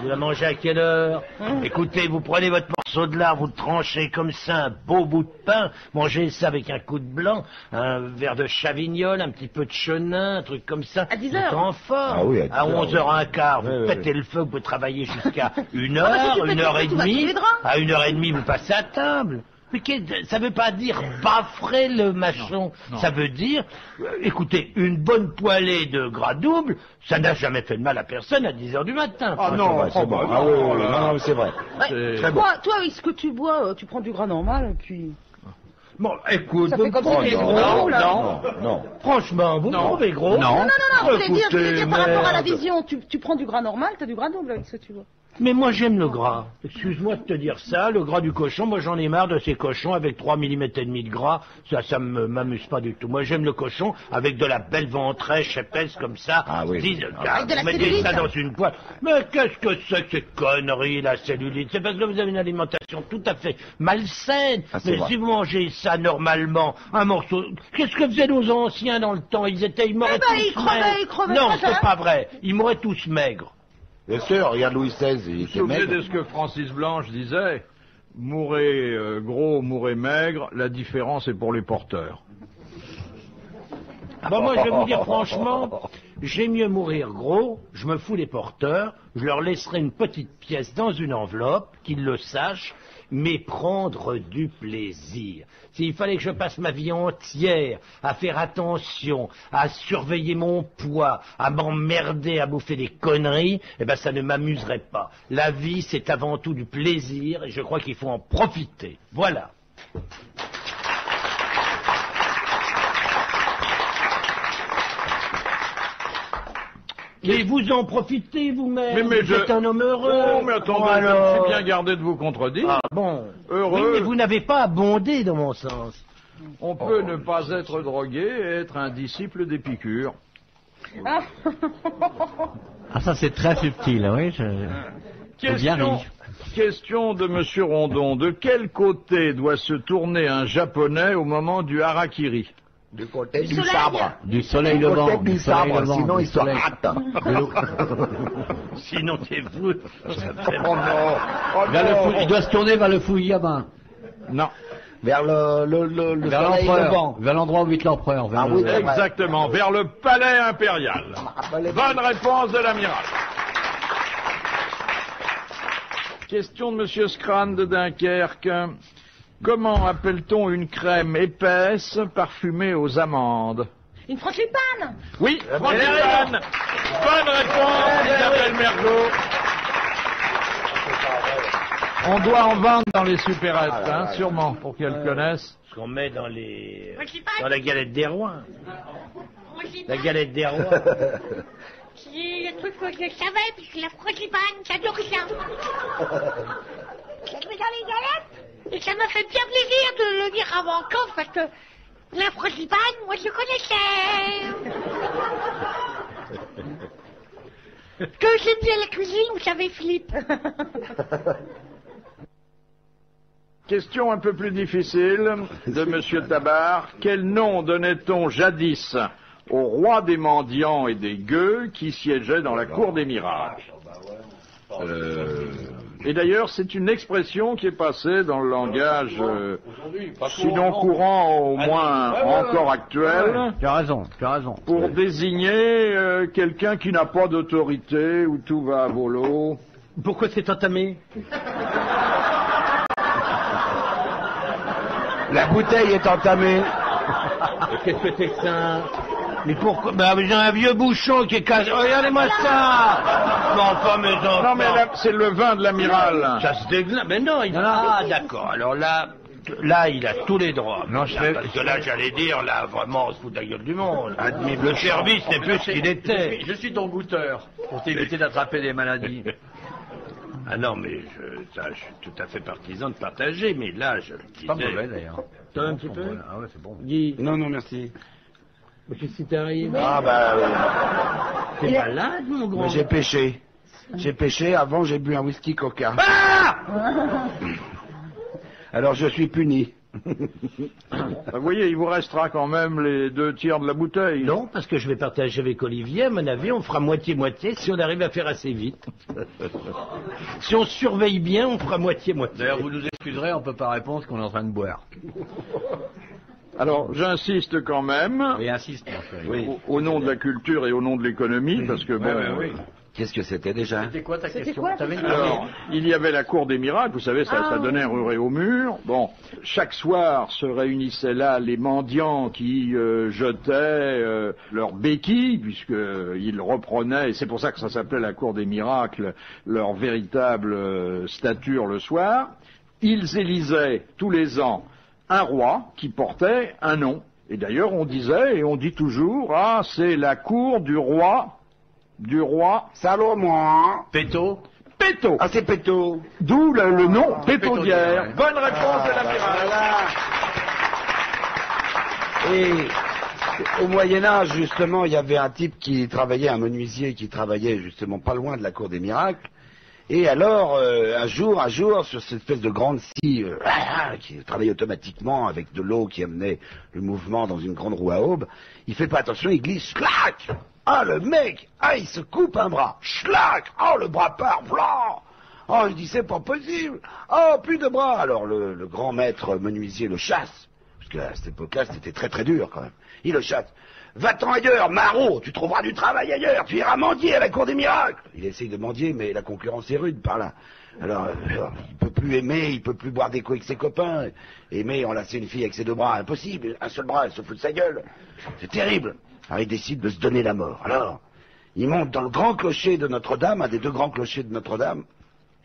Speaker 6: Vous la mangez à quelle heure? Écoutez, vous prenez votre morceau de lard, vous le tranchez comme ça, un beau bout de pain, mangez ça avec un coup de blanc, un verre de chavignol, un petit peu de chenin, un truc comme ça.
Speaker 7: À 10
Speaker 6: Vous êtes
Speaker 7: heures.
Speaker 6: en forme.
Speaker 4: Ah oui, à 10
Speaker 6: à
Speaker 4: heures,
Speaker 6: 11h15, vous
Speaker 4: Ouais,
Speaker 6: pétez le feu, vous pouvez travailler jusqu'à 1
Speaker 7: Ah, bah, si
Speaker 6: heure,
Speaker 7: tu
Speaker 6: 1
Speaker 7: pètes
Speaker 6: heure
Speaker 7: le
Speaker 6: et
Speaker 7: feu, tu vas
Speaker 6: demie.
Speaker 7: sous les draps.
Speaker 6: À 1h30, vous passez à table. Mais ça veut pas dire baffrer le mâchon.
Speaker 2: non.
Speaker 6: Ça veut dire, écoutez, une bonne poêlée de gras double, ça n'a jamais fait de mal à personne à 10 heures du matin.
Speaker 2: Ah non,
Speaker 4: C'est bon. Ah oui, oui, oui, non, non, c'est vrai.
Speaker 7: Ouais.
Speaker 2: C'est-
Speaker 7: Toi, avec ce que tu bois, tu prends du gras normal, et puis...
Speaker 6: Bon, écoute,
Speaker 7: Ça fait comme si t'étais gros, là.
Speaker 4: Non, non.
Speaker 6: franchement, vous me trouvez gros?
Speaker 2: Non.
Speaker 7: Non, je voulais dire
Speaker 6: Écoutez,
Speaker 7: par rapport à la
Speaker 6: merde.
Speaker 7: vision, tu prends du gras normal, t'as du gras double avec ce que tu bois.
Speaker 6: Mais moi j'aime le gras. Excuse-moi de te dire ça, le gras du cochon, moi j'en ai marre de ces cochons avec 3 mm et demi de gras, ça m'amuse pas du tout. Moi j'aime le cochon avec de la belle ventrèche épaisse comme ça.
Speaker 4: Ah oui.
Speaker 7: Avec de la
Speaker 6: vous mettez
Speaker 7: cellulite.
Speaker 6: ça dans une poêle. Mais qu'est-ce que c'est que cette connerie, la cellulite? C'est parce que vous avez une alimentation tout à fait malsaine.
Speaker 4: Ah, c'est
Speaker 6: Mais
Speaker 4: vrai.
Speaker 6: si vous mangez ça normalement, un morceau... Qu'est-ce que faisaient nos anciens dans le temps? Ils mouraient
Speaker 7: ben,
Speaker 6: tous
Speaker 7: ils crevaient,
Speaker 6: maigres.
Speaker 7: ils crevaient
Speaker 6: Non,
Speaker 7: pas,
Speaker 6: c'est
Speaker 7: hein.
Speaker 6: pas vrai. Ils mouraient tous maigres.
Speaker 4: Bien sûr, regarde Louis XVI, il
Speaker 2: Vous vous
Speaker 4: était
Speaker 2: souvenez
Speaker 4: maigre.
Speaker 2: de ce que Francis Blanche disait? Mourez gros, mourez maigre, la différence est pour les porteurs.
Speaker 6: Bon, moi, je vais vous dire franchement, j'ai mieux mourir gros, je me fous les porteurs, je leur laisserai une petite pièce dans une enveloppe, qu'ils le sachent, mais prendre du plaisir. S'il fallait que je passe ma vie entière à faire attention, à surveiller mon poids, à m'emmerder, à bouffer des conneries, eh ben ça ne m'amuserait pas. La vie, c'est avant tout du plaisir, et je crois qu'il faut en profiter. Voilà. Et vous en profitez vous-même.
Speaker 2: Mais
Speaker 6: vous êtes un homme heureux.
Speaker 2: Non, mais attendez, je me suis bien gardé de vous contredire.
Speaker 6: Ah bon.
Speaker 2: Heureux.
Speaker 6: Oui, mais vous n'avez pas abondé dans mon sens.
Speaker 2: On peut ne pas être drogué et être un disciple d'Épicure.
Speaker 5: Ah, ça c'est très subtil, oui. J'ai bien ri.
Speaker 2: Question de Monsieur Rondon. De quel côté doit se tourner un Japonais au moment du harakiri?
Speaker 4: Du côté du
Speaker 7: soleil.
Speaker 4: sabre.
Speaker 5: Du soleil
Speaker 4: Du
Speaker 5: levant.
Speaker 4: côté du sabre, sinon il se rate.
Speaker 6: Sinon t'es fou.
Speaker 4: Oh non. Oh
Speaker 5: Vers le
Speaker 4: non.
Speaker 5: il doit se tourner vers le Fukuyama.
Speaker 2: Non.
Speaker 4: Vers le
Speaker 5: Vers
Speaker 4: soleil
Speaker 5: l'empereur.
Speaker 4: levant.
Speaker 5: Vers l'endroit où vit l'empereur. vers
Speaker 4: Ah
Speaker 5: le-
Speaker 4: oui,
Speaker 2: Exactement, vers le palais impérial. Bonne réponse de l'amiral. Question de Monsieur Scran de Dunkerque. Comment appelle-t-on une crème épaisse parfumée aux amandes?
Speaker 7: Une frangipane.
Speaker 2: Oui, frangipane. Bonne réponse d'Isabelle Mergo. On doit en vendre dans les supérettes, hein, sûrement, pour qu'elles connaissent.
Speaker 6: Ce qu'on met dans les...
Speaker 7: Frangipane.
Speaker 6: dans la galette des rois. La galette des rois.
Speaker 7: C'est le truc que je savais, puisque la frangipane, j'adore ça. Je le mets dans les galettes. Et ça m'a fait bien plaisir de le dire avant quand, parce que la frangipane, moi je connaissais. Que j'aime bien la cuisine, vous savez, Philippe.
Speaker 2: Question un peu plus difficile de Monsieur Tabar. Quel nom donnait-on jadis au roi des mendiants et des gueux qui siégeait dans la cour des miracles? Et d'ailleurs, c'est une expression qui est passée dans le langage, sinon courant, au moins encore actuel,
Speaker 5: Tu as raison, tu as raison.
Speaker 2: pour désigner quelqu'un qui n'a pas d'autorité, où tout va à volo.
Speaker 6: Pourquoi c'est entamé?
Speaker 9: La bouteille est entamée.
Speaker 6: Qu'est-ce que c'est que ça? Mais pourquoi? Bah, j'ai un vieux bouchon qui est cassé. Regardez-moi ça! Non, pas mes enfants.
Speaker 2: Non, mais là, c'est le vin de l'amiral.
Speaker 6: Ça se déglingue. Mais non, il... Ah, d'accord. Alors là, il a tous les droits.
Speaker 8: Non, je fais-
Speaker 6: Parce que là, j'allais dire, là, vraiment, on se fout de la gueule du monde. Le service n'est plus ce qu'il était.
Speaker 8: Je suis ton goûteur, pour t'éviter d'attraper des maladies.
Speaker 6: Ah non, mais je suis tout à fait partisan de partager, mais là, je le disais...
Speaker 8: Pas mauvais d'ailleurs.
Speaker 6: T'as un petit peu?
Speaker 8: Ah ouais, c'est bon.
Speaker 6: Guy,
Speaker 9: Non, non, merci.
Speaker 6: qu'est-ce qui t'arrive?
Speaker 9: Ah bah,
Speaker 6: T'es malade, mon grand?
Speaker 9: j'ai pêché. J'ai pêché, avant j'ai bu un whisky coca.
Speaker 6: Ah!
Speaker 9: Alors je suis puni.
Speaker 2: Vous voyez, il vous restera quand même les 2 tiers de la bouteille.
Speaker 6: Non, parce que je vais partager avec Olivier, à mon avis, on fera moitié-moitié si on arrive à faire assez vite. Si on surveille bien, on fera moitié-moitié.
Speaker 8: D'ailleurs, vous nous excuserez, on peut pas répondre qu'on est en train de boire.
Speaker 2: Alors, j'insiste quand même,
Speaker 8: Et insiste, mon chéri.
Speaker 2: au nom de la culture et au nom de l'économie, parce que bon...
Speaker 4: Qu'est-ce que c'était déjà?
Speaker 8: C'était quoi ta question?
Speaker 7: quoi
Speaker 8: T'avais une
Speaker 2: Alors, il y avait la cour des miracles, vous savez, ça donnait un ruret au mur. Bon, chaque soir se réunissaient là les mendiants qui jetaient leurs béquilles, puisqu'ils reprenaient, et c'est pour ça que ça s'appelait la cour des miracles, leur véritable stature le soir. Ils élisaient tous les ans un roi qui portait un nom. Et d'ailleurs, on disait, et on dit toujours, ah, c'est la cour du roi
Speaker 9: Salomon.
Speaker 8: Péto?
Speaker 2: Péto.
Speaker 9: Ah, c'est Péto.
Speaker 2: D'où le nom
Speaker 8: Pétaudière,
Speaker 2: Pétaudière.
Speaker 8: ouais.
Speaker 2: Bonne réponse de l'amiral.
Speaker 9: Et au Moyen-Âge, justement, il y avait un type qui travaillait, un menuisier qui travaillait justement pas loin de la cour des miracles. Et alors, un jour, sur cette espèce de grande scie qui travaillait automatiquement avec de l'eau qui amenait le mouvement dans une grande roue à aube, il fait pas attention, il glisse, clac! Ah, le mec! Ah, il se coupe un bras! Schlac! Oh, le bras part! Blanc! Oh, je dis, c'est pas possible! Oh, plus de bras! Alors, le grand maître menuisier le chasse. Parce
Speaker 4: qu'à cette époque-là, c'était très très dur quand même. Il le chatte. Va-t'en ailleurs, Marot, tu trouveras du travail ailleurs, tu iras mendier à la cour des miracles. Il essaye de mendier, mais la concurrence est rude par là. Alors, il peut plus aimer, il peut plus boire des coups avec ses copains. Aimer, enlacer une fille avec ses deux bras, impossible. Un seul bras, elle se fout de sa gueule. C'est terrible. Alors il décide de se donner la mort. Alors, il monte dans le grand clocher de Notre-Dame, un des deux grands clochers de Notre-Dame.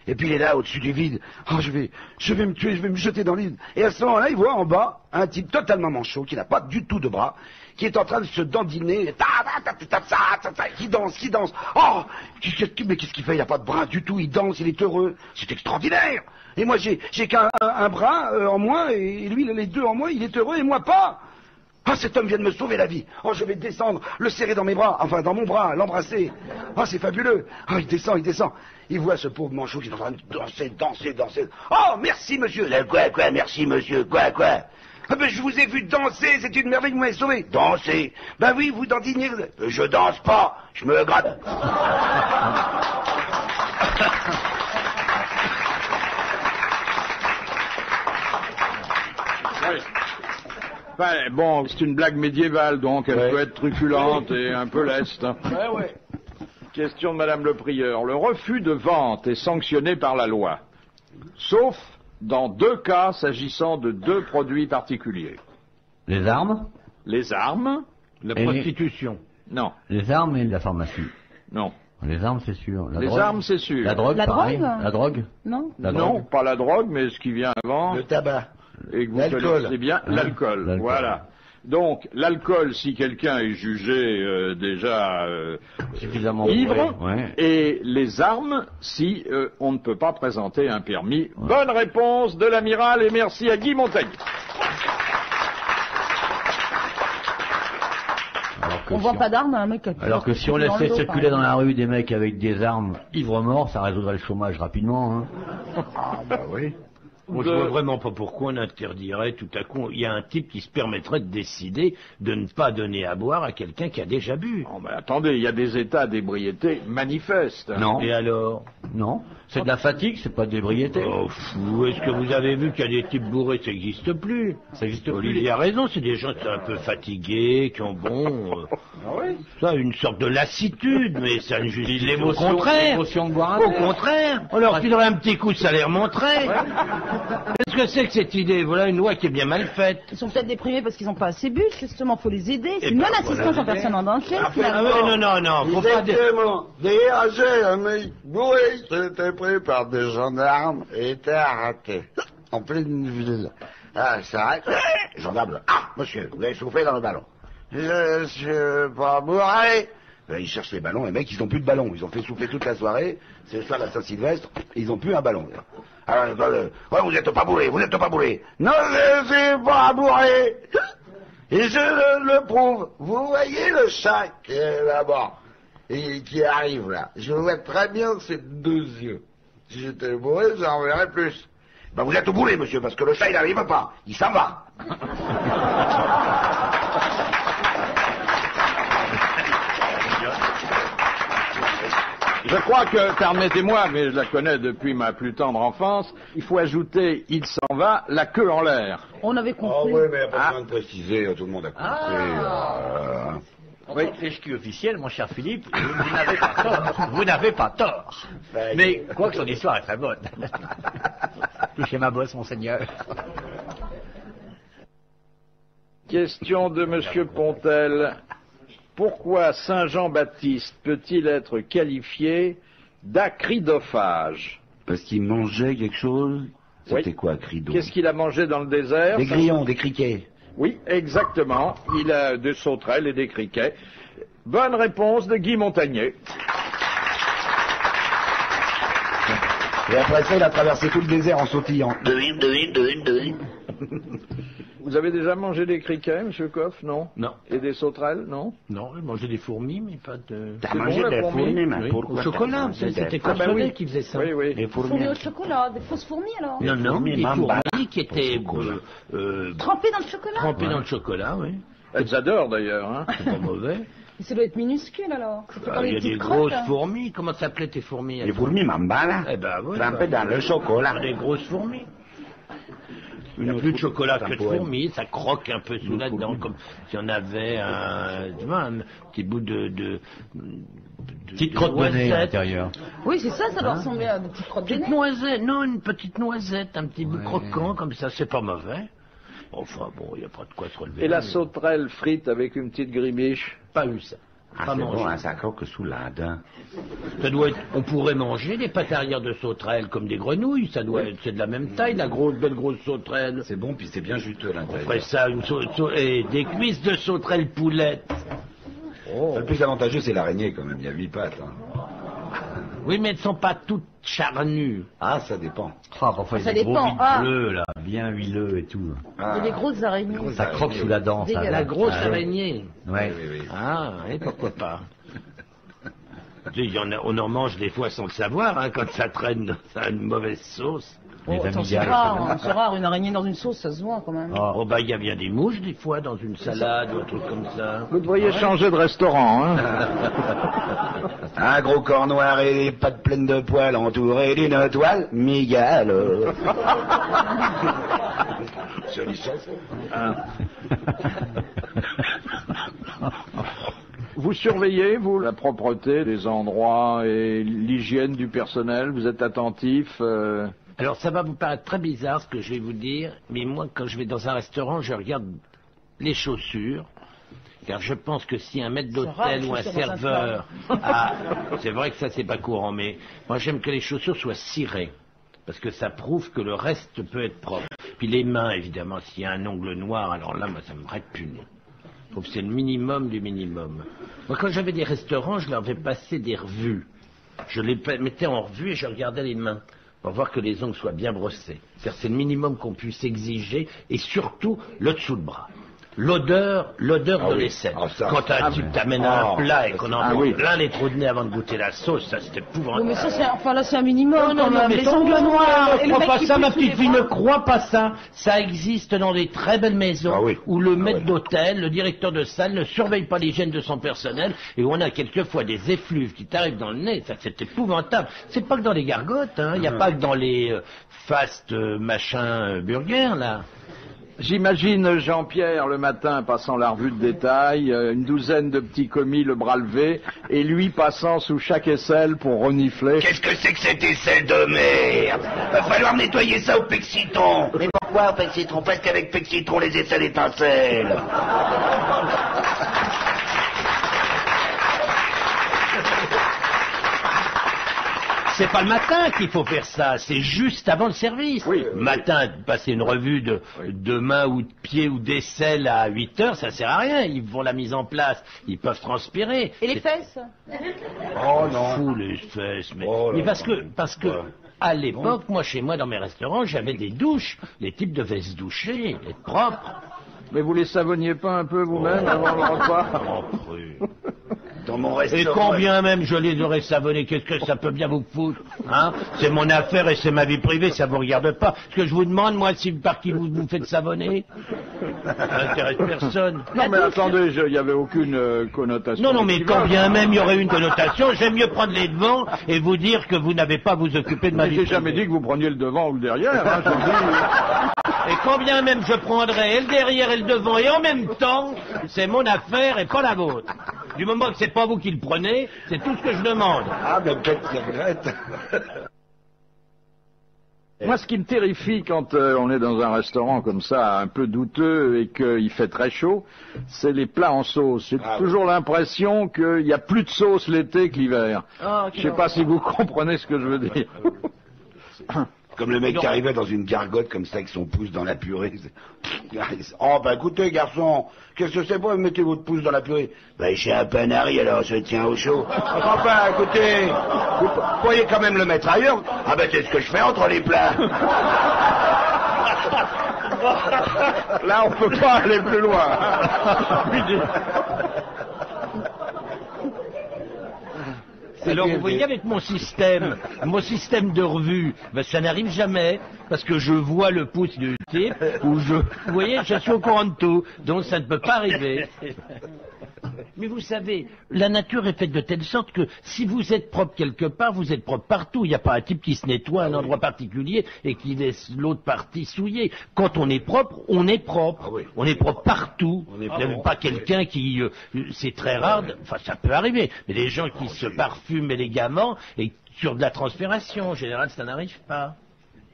Speaker 4: Et puis il est là, au-dessus du vide. Oh, je vais me tuer, je vais me jeter dans l'île. Et à ce moment-là, il voit en bas un type totalement manchot, qui n'a pas du tout de bras, qui est en train de se dandiner, qui danse. Oh, mais qu'est-ce qu'il fait? Il n'a pas de bras du tout, il danse, il est heureux. C'est extraordinaire. Et moi, j'ai qu'un bras en moins, et lui, il a les deux en moins, il est heureux, et moi pas. Ah, cet homme vient de me sauver la vie. Oh, je vais descendre, le serrer dans mes bras, enfin dans mon bras, l'embrasser. Oh, c'est fabuleux. Oh, il descend. Il voit ce pauvre manchot qui est en train de danser. Oh, merci monsieur. Quoi, merci monsieur, quoi. Ah ben, je vous ai vu danser, c'est une merveille, vous m'avez sauvé. Danser? Ben oui, vous dandiniez. Je danse pas, je me gratte.
Speaker 2: Oui. Ouais, bon, c'est une blague médiévale, donc elle peut être truculente et un peu leste.
Speaker 3: Ouais.
Speaker 2: Question de Madame le Prieur. Le refus de vente est sanctionné par la loi, sauf dans 2 cas s'agissant de 2 produits particuliers.
Speaker 5: Les armes?
Speaker 2: Les armes?
Speaker 6: La prostitution?
Speaker 2: Non.
Speaker 5: Les armes et la pharmacie?
Speaker 2: Non.
Speaker 5: Les armes, c'est sûr.
Speaker 2: Les armes, c'est sûr.
Speaker 5: La drogue, pareil. La drogue?
Speaker 7: Non.
Speaker 2: Non, pas la drogue, mais ce qui vient avant.
Speaker 4: Le tabac.
Speaker 2: Et que vous
Speaker 4: L'alcool.
Speaker 2: connaissez bien, l'alcool. Voilà. Donc, l'alcool, si quelqu'un est jugé déjà
Speaker 5: suffisamment
Speaker 2: ivre,
Speaker 5: ouais.
Speaker 2: Et les armes, si on ne peut pas présenter un permis. Ouais. Bonne réponse de l'amiral, et merci à Guy Montaigne.
Speaker 7: On vend pas d'armes à un mec qui a
Speaker 5: Alors que si on laissait circuler dans la rue des mecs avec des armes ivres-morts, ça résoudrait le chômage rapidement. Hein.
Speaker 4: Ah, bah oui.
Speaker 6: Moi, je vois vraiment pas pourquoi on interdirait tout à coup. Il y a un type qui se permettrait de décider de ne pas donner à boire à quelqu'un qui a déjà bu.
Speaker 2: Oh, mais attendez, il y a des états d'ébriété manifestes.
Speaker 5: Non.
Speaker 6: Et alors?
Speaker 5: Non. C'est de la fatigue, c'est pas de l'ébriété.
Speaker 6: Oh, fou, est-ce que vous avez vu qu'il y a des types bourrés? Ça n'existe plus.
Speaker 5: Ça existe plus.
Speaker 6: Olivier a raison, c'est des gens qui sont un peu fatigués, qui ont ça, une sorte de lassitude, mais ça ne justifie l'émotion.
Speaker 5: Au contraire. L'émotion de boire un
Speaker 6: Au contraire. On leur filerait un petit coup, ça les remonterait. Qu'est-ce que c'est que cette idée? Voilà une loi qui est bien mal faite.
Speaker 7: Ils sont peut-être déprimés parce qu'ils n'ont pas assez bu, justement, faut les aider. C'est une non-assistance en personne en danger.
Speaker 6: Ah oui, non, faut pas dire.
Speaker 9: D'ailleurs, j'ai un mec bourré qui était pris par des gendarmes et était arrêté. En pleine ville. Ah, ça arrête.
Speaker 4: Gendarme. Ah, monsieur, vous avez soufflé dans le ballon.
Speaker 9: Je suis pas bourré.
Speaker 4: Ils cherchent les ballons, les mecs, ils n'ont plus de ballon. Ils ont fait souffler toute la soirée. C'est le soir de la Saint-Sylvestre. Ils n'ont plus un ballon. Alors, vous n'êtes pas bourré, vous n'êtes pas bourré.
Speaker 9: Non, je suis pas bourré. Et je le prouve. Vous voyez le chat qui est là-bas et qui arrive là. Je vois très bien ses 2 yeux. Si j'étais bourré, j'en verrais plus.
Speaker 4: Ben, vous êtes bourré, monsieur, parce que le chat, il n'arrive pas. Il s'en va.
Speaker 2: Je crois que, permettez-moi, mais je la connais depuis ma plus tendre enfance, il faut ajouter « il s'en va, la queue en l'air ».
Speaker 7: On avait compris.
Speaker 4: Oh oui, mais il n'y a pas besoin de préciser, tout le monde a compris.
Speaker 5: Oui, c'est ce qui est officiel, mon cher Philippe, vous n'avez pas tort. Vous n'avez pas tort. Mais, quoi que son histoire est très bonne. Touchez ma bosse, monseigneur.
Speaker 2: Question de Monsieur Pontel. Pourquoi Saint Jean-Baptiste peut-il être qualifié d'acridophage?
Speaker 4: Parce qu'il mangeait quelque chose. C'était quoi, acrido?
Speaker 2: Qu'est-ce qu'il a mangé dans le désert?
Speaker 4: Des grillons, des criquets.
Speaker 2: Oui, exactement. Il a des sauterelles et des criquets. Bonne réponse de Guy Montagnier.
Speaker 4: Et après ça, il a traversé tout le désert en sautillant.
Speaker 2: Vous avez déjà mangé des criquets, Monsieur Coff, non?
Speaker 6: Non.
Speaker 2: Et des sauterelles, non?
Speaker 6: Non, j'ai mangé des fourmis, mais pas de...
Speaker 4: T'as mangé des fourmis, mais pourquoi?
Speaker 6: Au chocolat, c'était Courchelet qui faisait ça.
Speaker 2: Oui, oui.
Speaker 4: Des
Speaker 7: Fourmis au chocolat, des fausses fourmis alors.
Speaker 6: Non, des fourmis qui étaient...
Speaker 7: Trempées dans le chocolat.
Speaker 6: Trempées dans le chocolat, oui.
Speaker 2: Elles adorent d'ailleurs, hein.
Speaker 6: C'est pas mauvais.
Speaker 7: Mais ça doit être minuscule alors.
Speaker 6: Il y a des grosses fourmis. Comment s'appelaient tes fourmis?
Speaker 4: Les fourmis mambala.
Speaker 6: Eh ben oui.
Speaker 4: Trempées dans le chocolat.
Speaker 6: Des grosses fourmis. Une plus de chocolat que de fourmis, ça croque un peu sous la dent, comme si on avait tu vois, un petit bout de
Speaker 5: Petite crotte de nez à l'intérieur.
Speaker 7: Oui, c'est ça, ça doit ressembler à des petites crottes de
Speaker 6: Petite
Speaker 7: nez.
Speaker 6: noisette, non, une petite noisette, un petit bout croquant, comme ça, c'est pas mauvais. Enfin bon, il n'y a pas de quoi se relever.
Speaker 2: Et la sauterelle frite avec une petite gribiche?
Speaker 6: Pas eu ça. Pas
Speaker 4: c'est
Speaker 6: mangé.
Speaker 4: bon, hein, ça croque sous la dent.
Speaker 6: Ça doit être, on pourrait manger des pâtes arrière de sauterelle comme des grenouilles, ça doit être, c'est de la même taille, la grosse, belle grosse sauterelle.
Speaker 4: C'est bon, puis c'est bien juteux à
Speaker 6: On ferait
Speaker 4: l'intérieur.
Speaker 6: ça, et des cuisses de sauterelle poulette.
Speaker 4: Le plus avantageux, c'est l'araignée quand même, il y a 8 pattes. Hein.
Speaker 6: Oui, mais elles ne sont pas toutes charnues.
Speaker 4: Ah, ça dépend.
Speaker 5: Ah, parfois, il y
Speaker 7: Ça
Speaker 5: a des gros
Speaker 7: dépend.
Speaker 5: bites
Speaker 7: Ah.
Speaker 5: bleus, là, bien huileux et tout.
Speaker 7: Il y a des grosses araignées.
Speaker 5: Ça croque sous la dent, ça.
Speaker 7: Dégueulasse.
Speaker 6: La grosse
Speaker 5: Ah,
Speaker 6: araignée.
Speaker 5: Ouais.
Speaker 4: Oui.
Speaker 6: Ah, et pourquoi pas. Il y en a, on en mange des fois sans le savoir, hein, quand ça traîne dans une mauvaise sauce.
Speaker 5: Les
Speaker 7: Attends, c'est
Speaker 5: amygdales.
Speaker 7: rare, hein, c'est rare, une araignée dans une sauce, ça se voit quand même.
Speaker 6: Oh bah il y a bien des mouches des fois dans une salade ou un truc comme ça.
Speaker 2: Vous devriez changer de restaurant, hein.
Speaker 4: Un gros corps noir et des pattes pleines de poils entourées d'une toile, migale. Jolie chanson.
Speaker 2: Vous surveillez, vous, la propreté des endroits et l'hygiène du personnel? Vous êtes attentif
Speaker 6: Alors ça va vous paraître très bizarre ce que je vais vous dire, mais moi quand je vais dans un restaurant, je regarde les chaussures, car je pense que si un maître
Speaker 7: C'est rare,
Speaker 6: d'hôtel
Speaker 7: les
Speaker 6: ou un
Speaker 7: chaussures dans un
Speaker 6: serveur a... C'est vrai que ça c'est pas courant, mais moi j'aime que les chaussures soient cirées, parce que ça prouve que le reste peut être propre. Puis les mains, évidemment, s'il y a un ongle noir, alors là, moi ça me répugne. Je trouve que c'est le minimum du minimum. Moi quand j'avais des restaurants, je leur fais passer des revues. Je les mettais en revue et je regardais les mains, pour voir que les ongles soient bien brossés. C'est-à-dire c'est le minimum qu'on puisse exiger, et surtout le dessous de bras. L'odeur de l'aisselle. Quand un type t'amène un plat et qu'on en prend plein les trous de nez avant de goûter la sauce, ça c'est épouvantable.
Speaker 7: Oui, mais ça, c'est, enfin là, c'est un minimum.
Speaker 6: Non,
Speaker 7: quand même.
Speaker 6: mais
Speaker 7: Les
Speaker 6: tant
Speaker 7: ongles
Speaker 6: mieux,
Speaker 7: noirs.
Speaker 6: ne
Speaker 7: et le
Speaker 6: crois
Speaker 7: mec
Speaker 6: pas
Speaker 7: qui
Speaker 6: ça, ma
Speaker 7: plie tous les
Speaker 6: petite fille,
Speaker 7: bras.
Speaker 6: ne crois pas ça. Ça existe dans des très belles maisons où le maître d'hôtel, le directeur de salle ne surveille pas l'hygiène de son personnel et où on a quelquefois des effluves qui t'arrivent dans le nez. Ça, c'est épouvantable. C'est pas que dans les gargotes, hein. Il n'y a pas que dans les fast burgers, là.
Speaker 2: J'imagine Jean-Pierre le matin passant la revue de détail, une douzaine de petits commis le bras levé, et lui passant sous chaque aisselle pour renifler.
Speaker 9: Qu'est-ce que c'est que cette aisselle de merde? Va falloir nettoyer ça au Pexcitron. Mais pourquoi au Pexcitron? Parce qu'avec Pexcitron, les aisselles étincellent.
Speaker 6: C'est pas le matin qu'il faut faire ça, c'est juste avant le service. Le matin, passer une revue de main ou de pied ou d'aisselle à 8 heures, ça sert à rien. Ils font la mise en place, ils peuvent transpirer.
Speaker 7: Et les fesses?
Speaker 6: Oh non. Fou les fesses, mais parce que à l'époque, moi chez moi dans mes restaurants, j'avais des douches. Les types devaient se doucher, être propres.
Speaker 2: Mais vous les savonniez pas un peu vous-même avant le repas?
Speaker 9: Dans mon
Speaker 6: Et
Speaker 9: restaurant.
Speaker 6: combien même je les aurais savonnés, qu'est-ce que ça peut bien vous foutre, hein? C'est mon affaire et c'est ma vie privée, ça vous regarde pas. Ce que je vous demande, moi, si par qui vous faites savonner, ça n'intéresse personne.
Speaker 2: Non mais attendez, il n'y avait aucune connotation.
Speaker 6: Non, mais quand bien même il y aurait une connotation, j'aime mieux prendre les devants et vous dire que vous n'avez pas à vous occuper de ma vie
Speaker 2: J'ai
Speaker 6: privée.
Speaker 2: jamais dit que vous preniez le devant ou le derrière, hein, je dis.
Speaker 6: Et quand bien même je prendrais et le derrière et le devant et en même temps, c'est mon affaire et pas la vôtre. Du moment que c'est pas vous qui le prenez, c'est tout ce que je demande.
Speaker 4: Ah, mais peut-être qu'il regrette.
Speaker 2: Moi, ce qui me terrifie quand on est dans un restaurant comme ça, un peu douteux et qu'il fait très chaud, c'est les plats en sauce. J'ai toujours l'impression qu'il y a plus de sauce l'été que l'hiver. Je sais pas si vous comprenez ce que je veux dire.
Speaker 9: Comme le mec qui arrivait dans une gargote comme ça avec son pouce dans la purée. Oh bah écoutez garçon, qu'est-ce que c'est pour mettez votre pouce dans la purée? Bah j'ai un panari alors je tiens au chaud. Enfin écoutez, vous pourriez quand même le mettre ailleurs. Ah bah c'est ce que je fais entre les plats.
Speaker 2: Là on peut pas aller plus loin.
Speaker 6: Alors vous voyez avec mon système de revue, ben, ça n'arrive jamais, parce que je vois le pouce du type, vous voyez, je suis au courant de tout, donc ça ne peut pas arriver. Mais vous savez, la nature est faite de telle sorte que si vous êtes propre quelque part, vous êtes propre partout. Il n'y a pas un type qui se nettoie à un endroit particulier et qui laisse l'autre partie souillée. Quand on est propre, on est propre.
Speaker 4: Ah oui.
Speaker 6: On est propre partout. Vous n'avez pas quelqu'un qui... c'est très rare, enfin ça peut arriver, mais les gens qui se parfument élégamment et sur de la transpiration, en général, ça n'arrive pas.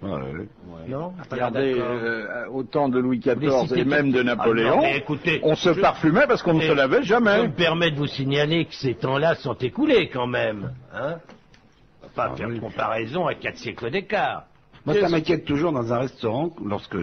Speaker 6: Non,
Speaker 2: Regardez, au temps de Louis
Speaker 6: les
Speaker 2: XIV
Speaker 6: citez
Speaker 2: et même de
Speaker 6: pas.
Speaker 2: Napoléon,
Speaker 6: Ah non, mais écoutez,
Speaker 2: on se parfumait parce qu'on ne se lavait
Speaker 6: Je
Speaker 2: jamais.
Speaker 6: me permets de vous signaler que ces temps-là sont écoulés quand même. Hein, on va pas faire de comparaison à 4 siècles d'écart.
Speaker 10: Moi, ça m'inquiète toujours dans un restaurant, lorsque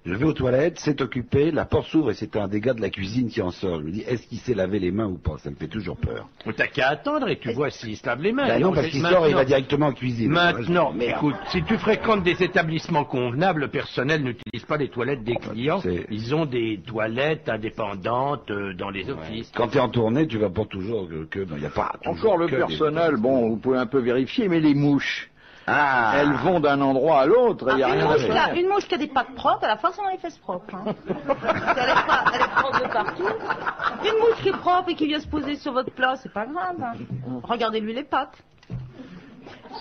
Speaker 10: je vais aux toilettes, c'est occupé, la porte s'ouvre et c'est un des gars de la cuisine qui en sort. Je me dis, est-ce qu'il s'est lavé les mains ou pas? Ça me fait toujours peur.
Speaker 6: T'as qu'à attendre et tu vois s'il se lave les mains.
Speaker 10: Ben non, parce qu'il sort et il va directement en cuisine.
Speaker 6: Maintenant,
Speaker 10: Merde.
Speaker 6: écoute, si tu fréquentes des établissements convenables, le personnel n'utilise pas les toilettes des clients. Ils ont des toilettes indépendantes dans les offices.
Speaker 10: Quand tu es en tournée, tu vas pour toujours il n'y a pas toujours
Speaker 2: Encore le
Speaker 10: que
Speaker 2: personnel, bon, vous pouvez un peu vérifier, mais les mouches,
Speaker 10: Ah.
Speaker 2: elles vont d'un endroit à l'autre et il n'y a
Speaker 7: Une
Speaker 2: rien à
Speaker 7: mouche,
Speaker 2: faire.
Speaker 7: une mouche qui a des pattes propres, elle a forcément les fesses propres. Hein. Elle est propre de partout. Une mouche qui est propre et qui vient se poser sur votre plat, c'est pas grave. Hein. Regardez-lui les pattes.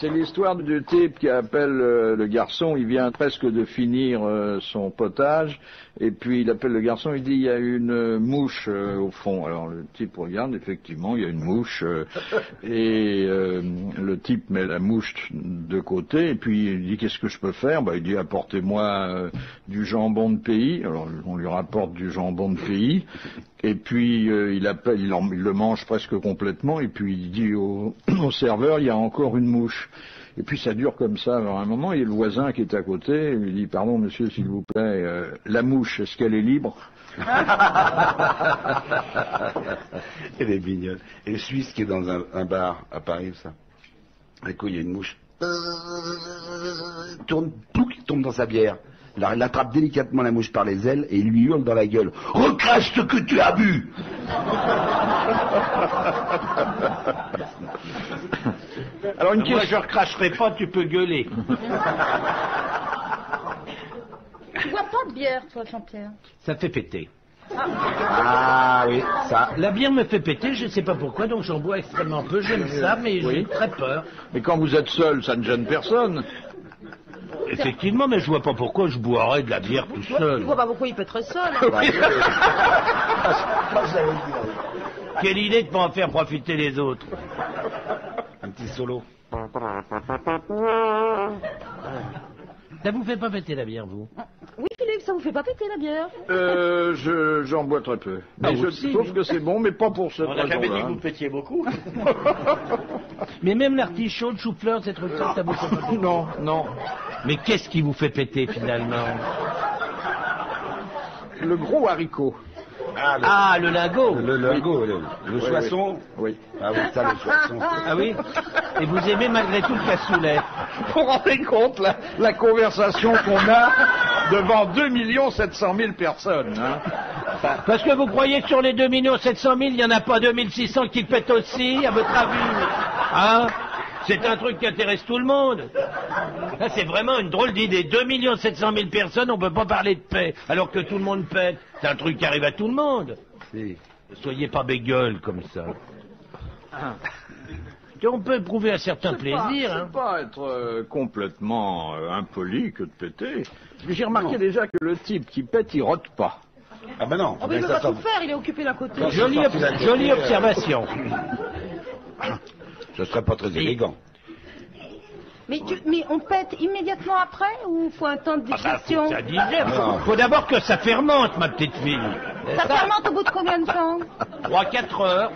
Speaker 2: C'est l'histoire du type qui appelle le garçon, il vient presque de finir son potage, et puis il appelle le garçon, il dit il y a une mouche au fond. Alors le type regarde, effectivement il y a une mouche, et le type met la mouche de côté, et puis il dit qu'est-ce que je peux faire? Il dit apportez-moi du jambon de pays. Alors on lui rapporte du jambon de pays, et puis il le mange presque complètement, et puis il dit au serveur il y a encore une mouche. Et puis ça dure comme ça. Alors à un moment, il y a le voisin qui est à côté, il lui dit pardon monsieur s'il vous plaît, la mouche, est-ce qu'elle est libre?
Speaker 10: Elle est mignonne. Et le Suisse qui est dans un bar à Paris, ça. Du coup, il y a une mouche. Tourne, plouc, il tombe dans sa bière. Alors, il attrape délicatement la mouche par les ailes et il lui hurle dans la gueule. Recrache ce que tu as bu!
Speaker 2: Alors une
Speaker 6: Moi,
Speaker 2: question.
Speaker 6: je recracherai pas, tu peux gueuler.
Speaker 7: Tu bois pas de bière, toi, Jean-Pierre?
Speaker 6: Ça fait péter.
Speaker 10: Ah oui, ça.
Speaker 6: La bière me fait péter, je ne sais pas pourquoi, donc j'en bois extrêmement peu. J'aime ça, mais j'ai très peur.
Speaker 2: Mais quand vous êtes seul, ça ne gêne personne.
Speaker 6: Effectivement, mais je vois pas pourquoi je boirais de la bière tout
Speaker 7: Tu
Speaker 6: seul.
Speaker 7: vois pas pourquoi il peut être seul.
Speaker 6: Quelle idée de pas en faire profiter les autres.
Speaker 10: Un petit solo.
Speaker 6: Ça vous fait pas péter la bière, vous?
Speaker 7: Oui, Philippe, ça vous fait pas péter la bière?
Speaker 2: J'en bois très peu.
Speaker 6: Ah,
Speaker 2: Mais
Speaker 6: vous
Speaker 2: je
Speaker 6: aussi,
Speaker 2: trouve que c'est bon, mais pas pour cette raison-là.
Speaker 8: pétiez beaucoup.
Speaker 6: Mais même l'artichaut, le chou-fleur, ces trucs-là, ça vous fait pas péter?
Speaker 2: Non, non.
Speaker 6: Mais qu'est-ce qui vous fait péter, finalement?
Speaker 2: Le gros haricot.
Speaker 6: Ah, le lingot.
Speaker 10: Le lingot, le soisson.
Speaker 2: Oui.
Speaker 10: Ah oui, ça, le soisson.
Speaker 6: Ah oui? Et vous aimez malgré tout le cassoulet?
Speaker 2: Vous vous rendez compte la conversation qu'on a devant 2 700 000 personnes, hein?
Speaker 6: Parce que vous croyez que sur les 2 700 000, il n'y en a pas 2 600 qui pètent aussi, à votre avis? Hein? C'est un truc qui intéresse tout le monde. Là, c'est vraiment une drôle d'idée. 2 700 000 personnes, on peut pas parler de paix, alors que tout le monde pète. C'est un truc qui arrive à tout le monde.
Speaker 10: Si.
Speaker 6: Soyez pas bégueule comme ça. On peut éprouver un certain plaisir. Hein.
Speaker 2: C'est pas être complètement impoli que de péter. J'ai remarqué déjà que le type qui pète, il rote pas.
Speaker 10: Ah ben non.
Speaker 7: Oh, mais il peut pas tout faire, il est occupé d'un côté.
Speaker 6: Jolie observation.
Speaker 10: Ce serait pas très élégant.
Speaker 7: Mais on pète immédiatement après ou faut un temps de digestion?
Speaker 6: Ça digère. Faut d'abord que ça fermente, ma petite fille.
Speaker 7: Ça fermente au bout de combien de temps?
Speaker 6: 3-4 heures.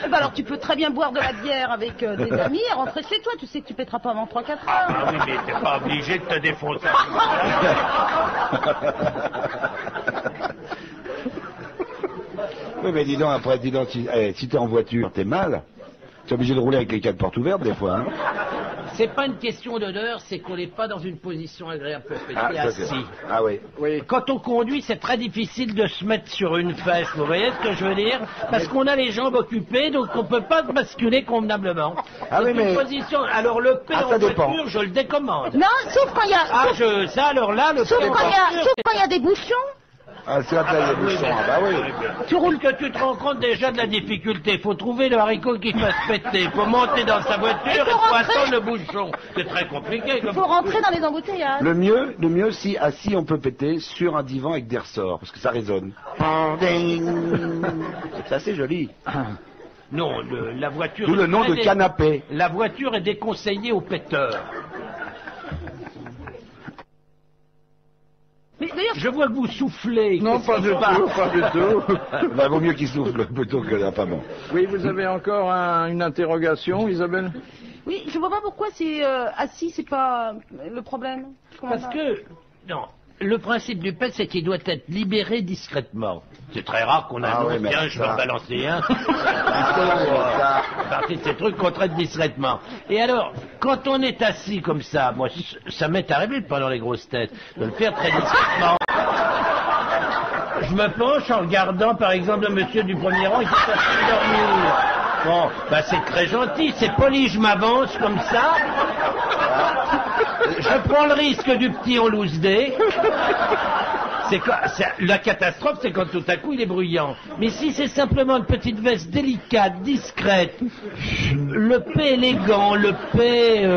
Speaker 7: Eh ben alors tu peux très bien boire de la bière avec des amis et rentrer chez toi. Tu sais que tu pèteras pas avant 3-4 heures.
Speaker 6: Ah oui, mais t'es pas obligé de te défoncer.
Speaker 10: Oui, mais dis donc, après, si t'es en voiture, t'es mal. T'es obligé de rouler avec les 4 portes ouvertes, des fois, hein.
Speaker 6: C'est pas une question d'odeur, c'est qu'on n'est pas dans une position agréable pour péter assis.
Speaker 10: Ah oui.
Speaker 6: Quand on conduit, c'est très difficile de se mettre sur une fesse, vous voyez ce que je veux dire? Parce qu'on a les jambes occupées, donc on peut pas basculer convenablement.
Speaker 10: Ah oui, mais...
Speaker 6: Position... Alors le P en
Speaker 10: ça dépend.
Speaker 6: voiture, je le décommande.
Speaker 7: Non, sauf quand il y a...
Speaker 6: Alors là, le
Speaker 7: Sauf
Speaker 6: P en
Speaker 7: quand
Speaker 6: voiture,
Speaker 7: il y a des bouchons.
Speaker 10: Ah, c'est la taille des bouchons, ah bah oui.
Speaker 6: Tu roules que tu te rends compte déjà de la difficulté. Faut trouver le haricot qui fasse péter. Faut monter dans sa voiture et faut attendre le bouchon. C'est très compliqué.
Speaker 7: Il faut rentrer dans les embouteillages.
Speaker 10: Le mieux, si assis, on peut péter sur un divan avec des ressorts, parce que ça résonne. C'est assez joli.
Speaker 6: Non, la voiture...
Speaker 10: D'où le nom de canapé.
Speaker 6: La voiture est déconseillée aux péteurs.
Speaker 7: Mais d'ailleurs,
Speaker 6: je vois que vous soufflez.
Speaker 2: Non, pas du tout, pas du tout.
Speaker 10: Bah, vaut mieux qu'il souffle plutôt que là, pas bon.
Speaker 2: Oui, vous avez encore une interrogation, Isabelle?
Speaker 7: oui, je vois pas pourquoi c'est assis, c'est pas le problème.
Speaker 6: Parce que, non, le principe du pet, c'est qu'il doit être libéré discrètement. C'est très rare qu'on annonce, tiens, je vais en balancer un. C'est partie de ces trucs qu'on traite discrètement. Et alors, quand on est assis comme ça, moi, ça m'est arrivé pendant les grosses têtes, de le faire très discrètement. Je me penche en regardant, par exemple, le monsieur du premier rang qui est en train de dormir. Bon, bah c'est très gentil, c'est poli, je m'avance comme ça. Je prends le risque du petit en loose day. La catastrophe, c'est quand tout à coup il est bruyant. Mais si c'est simplement une petite veste délicate, discrète, le paix élégant, le paix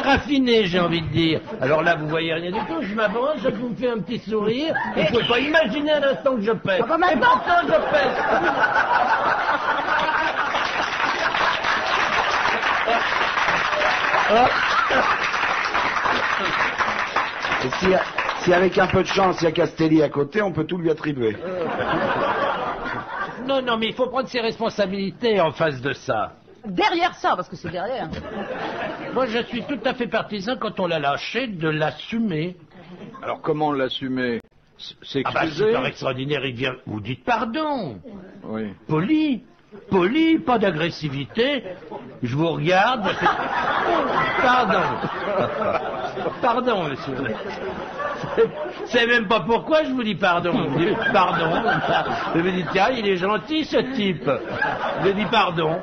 Speaker 6: raffiné, j'ai envie de dire. Alors là, vous voyez rien du tout, je m'avance, je vous fais un petit sourire, et vous ne pouvez pas imaginer à l'instant que je pèse.
Speaker 7: Ah bah maintenant,
Speaker 6: et pourtant, je pèse.
Speaker 10: Et si avec un peu de chance, il y a Castelli à côté, on peut tout lui attribuer.
Speaker 6: Non, mais il faut prendre ses responsabilités en face de ça.
Speaker 7: derrière ça, parce que c'est derrière.
Speaker 6: Moi, je suis tout à fait partisan, quand on l'a lâché, de l'assumer.
Speaker 2: Alors, comment l'assumer?
Speaker 6: C'est super extraordinaire, il vient... Vous dites pardon.
Speaker 2: Oui.
Speaker 6: Poli, pas d'agressivité. Je vous regarde. Pardon, monsieur. C'est même pas pourquoi je vous dis pardon. Je vous dis pardon. Je me dis, tiens, il est gentil ce type. Je lui dis pardon.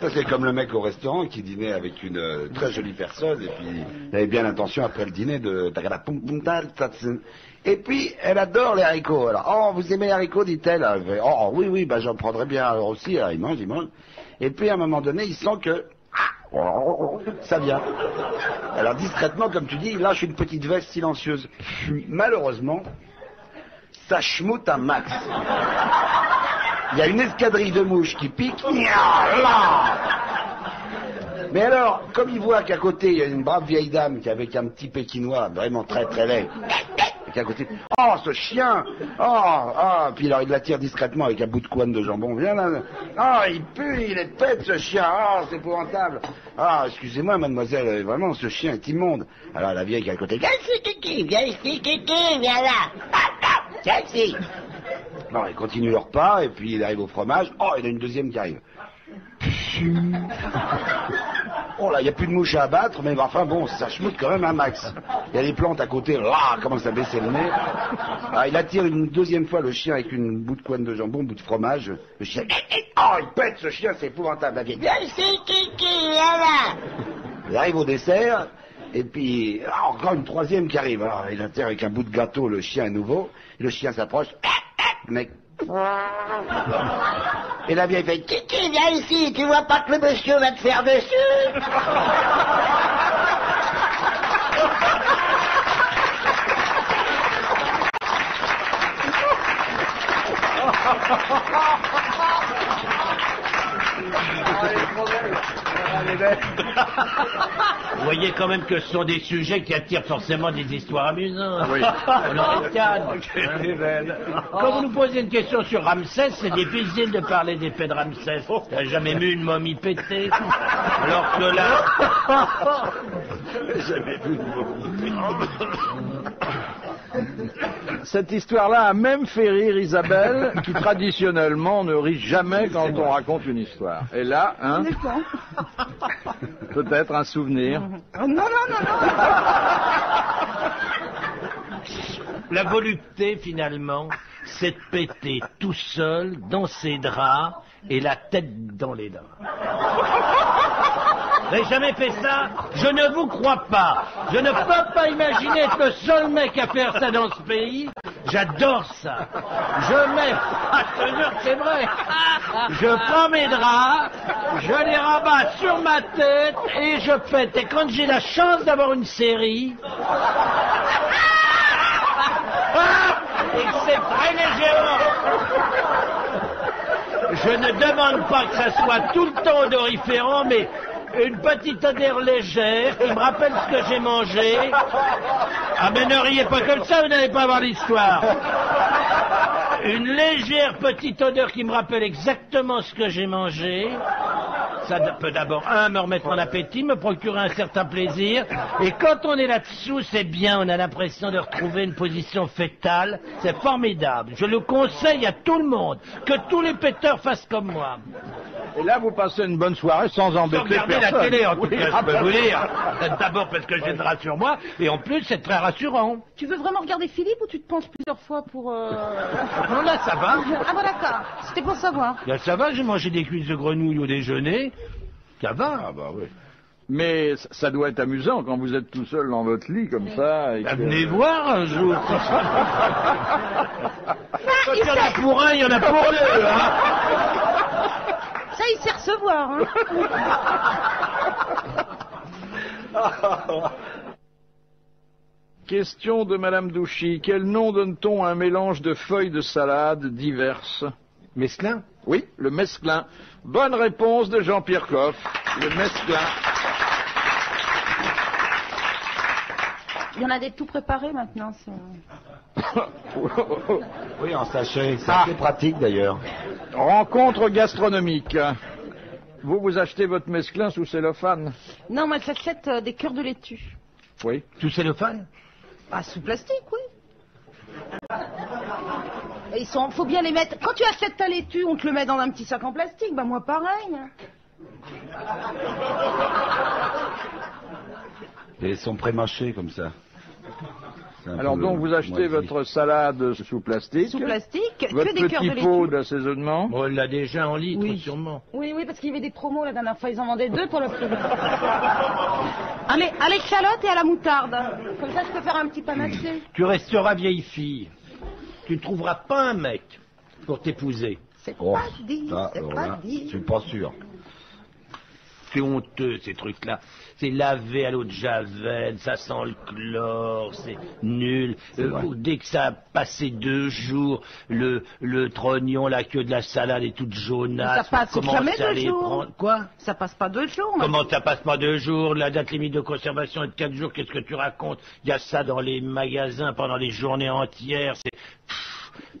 Speaker 10: Ça, c'est comme le mec au restaurant qui dînait avec une très jolie personne et puis il avait bien l'intention après le dîner de... Et puis, elle adore les haricots. Alors, oh, vous aimez les haricots, dit-elle. Oh, oui, bah, j'en prendrais bien alors aussi. Alors, il mange. Et puis, à un moment donné, il sent que... ça vient. Alors, discrètement, comme tu dis, il lâche une petite veste silencieuse. Malheureusement, ça schmoute un max. Il y a une escadrille de mouches qui pique. Mais alors, comme il voit qu'à côté, il y a une brave vieille dame qui est avec un petit pékinois vraiment très très laid. À côté, oh ce chien, puis alors il l'attire discrètement avec un bout de couenne de jambon, viens là, il pue, il est pète ce chien, c'est épouvantable, excusez-moi mademoiselle, vraiment ce chien est immonde. Alors la vieille qui est à côté, viens ici Kiki, viens là, viens ici. Non, ils continuent leur pas et puis il arrive au fromage, il y en a une deuxième qui arrive. Oh là, il n'y a plus de mouches à abattre, mais enfin bon, ça schmoute quand même un max. Il y a des plantes à côté, commence à baisser le nez. Il attire une deuxième fois le chien avec une bout de couenne de jambon, un bout de fromage. Le chien, il pète ce chien, c'est épouvantable. Viens ici, Kiki, viens là. Il arrive au dessert, et puis encore une troisième qui arrive. Alors il attire avec un bout de gâteau le chien à nouveau, et le chien s'approche, le mec. Et la vieille fait Kiki, viens ici, tu vois pas que le monsieur va te faire dessus.
Speaker 6: Vous voyez quand même que ce sont des sujets qui attirent forcément des histoires amusantes.
Speaker 2: Oui.
Speaker 6: On en ricane. Quand vous nous posez une question sur Ramsès, c'est difficile de parler des faits de Ramsès. T'as jamais vu une momie pétée? Alors que là...
Speaker 10: Jamais vu une momie pétée.
Speaker 2: Cette histoire-là a même fait rire Isabelle, qui traditionnellement ne rit jamais quand on raconte une histoire. Et là, peut-être un souvenir.
Speaker 7: Non.
Speaker 6: La volupté, finalement, c'est de péter tout seul, dans ses draps, et la tête dans les draps. Vous n'avez jamais fait ça? Je ne vous crois pas. Je ne peux pas imaginer être le seul mec à faire ça dans ce pays. J'adore ça. Je mets, je te jure que c'est vrai. Je prends mes draps, je les rabats sur ma tête et je pète. Et quand j'ai la chance d'avoir une série, et que c'est très légèrement, je ne demande pas que ça soit tout le temps odoriférant, mais une petite odeur légère qui me rappelle ce que j'ai mangé. Ah mais ne riez pas comme ça, vous n'allez pas voir l'histoire. Une légère petite odeur qui me rappelle exactement ce que j'ai mangé. Ça peut d'abord, me remettre en appétit, me procurer un certain plaisir. Et quand on est là-dessous, c'est bien, on a l'impression de retrouver une position fœtale. C'est formidable. Je le conseille à tout le monde. Que tous les péteurs fassent comme moi.
Speaker 2: Et là, vous passez une bonne soirée sans embêter
Speaker 6: Regardez
Speaker 2: personne.
Speaker 6: la télé, en tout cas, je peux vous dire. D'abord parce que j'ai le drap sur moi, et en plus, c'est très rassurant.
Speaker 7: Tu veux vraiment regarder Philippe ou tu te penches plusieurs fois pour...
Speaker 6: Non, là, ça va.
Speaker 7: Ah bon d'accord, c'était pour savoir.
Speaker 6: Là, ça va, j'ai mangé des cuisses de grenouille au déjeuner. Ça va.
Speaker 2: Ah bah oui. Mais ça doit être amusant quand vous êtes tout seul dans votre lit comme ça. Et que...
Speaker 6: Venez voir un jour. Quand il y en a pour un, il y en a pour deux. Hein.
Speaker 7: Ça, il sait recevoir. Hein.
Speaker 2: Question de Madame Douchy. Quel nom donne-t-on à un mélange de feuilles de salade diverses?
Speaker 6: Mesclin?
Speaker 2: Oui, le mesclin. Bonne réponse de Jean-Pierre Coff. Le mesclin.
Speaker 7: Il y en a des tout préparés maintenant.
Speaker 10: Oui, en sachet. C'est assez pratique d'ailleurs.
Speaker 2: Rencontre gastronomique. Vous achetez votre mesclin sous cellophane?
Speaker 7: Non, moi j'achète des cœurs de laitue.
Speaker 2: Oui.
Speaker 6: Sous cellophane?
Speaker 7: Ah, sous plastique, oui. Et faut bien les mettre. Quand tu achètes ta laitue, on te le met dans un petit sac en plastique. Bah moi pareil.
Speaker 10: Et ils sont pré-mâchés comme ça.
Speaker 2: Alors donc vous achetez votre salade sous plastique.
Speaker 7: Sous plastique.
Speaker 2: Votre
Speaker 7: que des cœurs de
Speaker 2: petit pot
Speaker 7: laitue.
Speaker 2: d'assaisonnement.
Speaker 6: On l'a déjà en litre,
Speaker 7: Oui.
Speaker 6: sûrement.
Speaker 7: Oui, parce qu'il y avait des promos la dernière fois. Ils en vendaient 2 pour le prix. À l'échalote et à la moutarde. Comme ça, je peux faire un petit panaché.
Speaker 6: Tu resteras vieille fille. Tu ne trouveras pas un mec pour t'épouser.
Speaker 7: C'est pas dit, c'est pas
Speaker 10: Je
Speaker 7: dit.
Speaker 10: suis pas sûr.
Speaker 6: C'est honteux, ces trucs-là. C'est lavé à l'eau de javel, ça sent le chlore, c'est nul. Dès que ça a passé 2 jours, le trognon, la queue de la salade est toute jaunasse.
Speaker 7: Ça passe jamais 2 jours.
Speaker 6: Prendre... Quoi?
Speaker 7: Ça passe pas 2 jours.
Speaker 6: Comment ça passe pas 2 jours? La date limite de conservation est de 4 jours. Qu'est-ce que tu racontes? Il y a ça dans les magasins pendant des journées entières. C'est...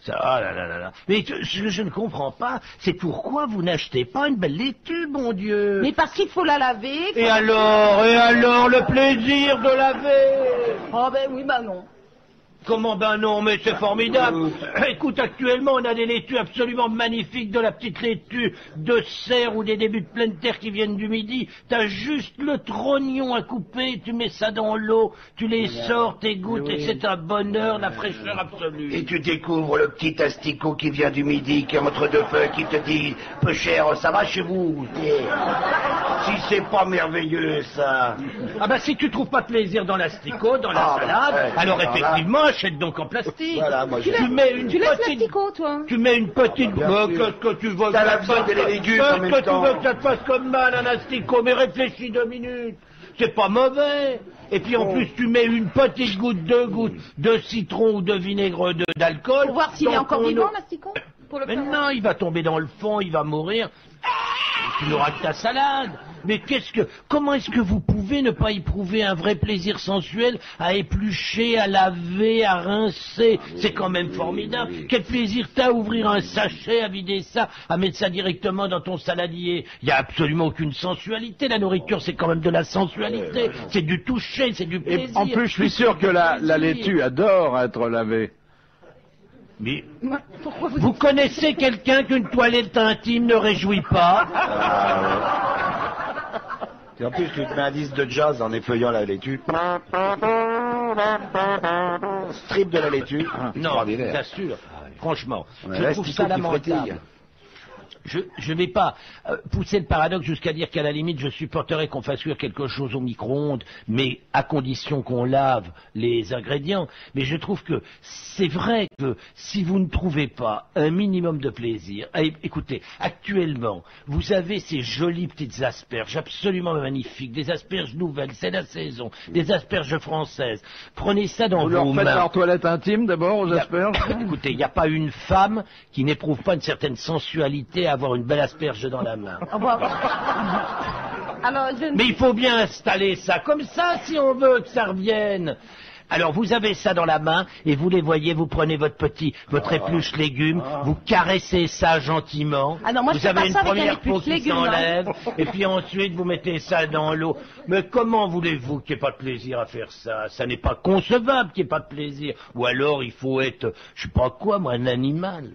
Speaker 6: Ça, ah là là là là. Mais je ne comprends pas. C'est pourquoi vous n'achetez pas une belle laitue, mon Dieu.
Speaker 7: Mais parce qu'il faut la laver.
Speaker 6: Et alors, le plaisir de laver.
Speaker 7: Oh ben oui, bah non.
Speaker 6: Comment ben non, mais c'est formidable. Écoute, actuellement, on a des laitues absolument magnifiques, de la petite laitue de serre ou des débuts de pleine terre qui viennent du Midi. T'as juste le trognon à couper, tu mets ça dans l'eau, tu les sors, t'égouttes, et c'est un bonheur, la fraîcheur absolue.
Speaker 9: Et tu découvres le petit asticot qui vient du Midi, qui est entre 2 feux, qui te dit « Peu cher, ça va chez vous ?» Si c'est pas merveilleux, ça.
Speaker 6: Ah ben si tu trouves pas de plaisir dans l'asticot, dans la salade, alors effectivement, achète donc en plastique.
Speaker 10: Voilà, moi,
Speaker 7: Tu laisses l'asticot, toi.
Speaker 6: Tu mets une petite... Qu'est-ce que tu veux
Speaker 9: T'as la viande et les légumes en même temps.
Speaker 6: Qu'est-ce que tu veux que ça te fasse comme mal, un asticot? Mais réfléchis 2 minutes. C'est pas mauvais. Et puis en plus, tu mets une petite goutte, 2 gouttes de citron ou de vinaigre d'alcool.
Speaker 7: Pour voir s'il est
Speaker 6: dans
Speaker 7: encore
Speaker 6: ton
Speaker 7: vivant,
Speaker 6: eau.
Speaker 7: l'asticot.
Speaker 6: Mais non, il va tomber dans le fond, il va mourir. Tu n'auras que ta salade. Mais comment est-ce que vous pouvez ne pas éprouver un vrai plaisir sensuel à éplucher, à laver, à rincer? C'est quand même formidable. Quel plaisir t'as à ouvrir un sachet, à vider ça, à mettre ça directement dans ton saladier? Il n'y a absolument aucune sensualité. La nourriture, c'est quand même de la sensualité. C'est du toucher, c'est du plaisir.
Speaker 2: Et en plus, je suis sûr que la laitue adore être lavée.
Speaker 6: Mais
Speaker 7: Pourquoi
Speaker 6: vous connaissez quelqu'un qu'une toilette intime ne réjouit pas?
Speaker 10: Et en plus, tu te mets un disque de jazz en effeuillant la laitue. Strip de la laitue.
Speaker 6: Non,
Speaker 10: Extraordinaire.
Speaker 6: j'assure. Franchement,
Speaker 10: Ouais,
Speaker 6: je trouve ça
Speaker 10: l'asticot qui
Speaker 6: lamentable.
Speaker 10: frétille.
Speaker 6: Je ne vais pas pousser le paradoxe jusqu'à dire qu'à la limite, je supporterais qu'on fasse cuire quelque chose au micro-ondes, mais à condition qu'on lave les ingrédients. Mais je trouve que c'est vrai que si vous ne trouvez pas un minimum de plaisir... Écoutez, actuellement, vous avez ces jolies petites asperges absolument magnifiques, des asperges nouvelles, c'est la saison, des asperges françaises. Prenez ça dans
Speaker 2: Vous
Speaker 6: vos
Speaker 2: leur
Speaker 6: mains.
Speaker 2: faites leur toilette intime d'abord aux asperges?
Speaker 6: Écoutez, il n'y a pas une femme qui n'éprouve pas une certaine sensualité à avoir une belle asperge dans la main.
Speaker 7: Alors,
Speaker 6: Mais il faut bien installer ça comme ça si on veut que ça revienne. Alors vous avez ça dans la main et vous les voyez, vous prenez votre épluche légumes, vous caressez ça gentiment.
Speaker 7: Ah non, moi,
Speaker 6: vous
Speaker 7: je fais
Speaker 6: avez
Speaker 7: pas
Speaker 6: une
Speaker 7: ça avec un
Speaker 6: première peau
Speaker 7: épluche
Speaker 6: qui
Speaker 7: légumes,
Speaker 6: s'enlève
Speaker 7: hein.
Speaker 6: et puis ensuite vous mettez ça dans l'eau. Mais comment voulez-vous qu'il n'y ait pas de plaisir à faire ça? Ça n'est pas concevable qu'il n'y ait pas de plaisir. Ou alors il faut être, je sais pas quoi moi, un animal.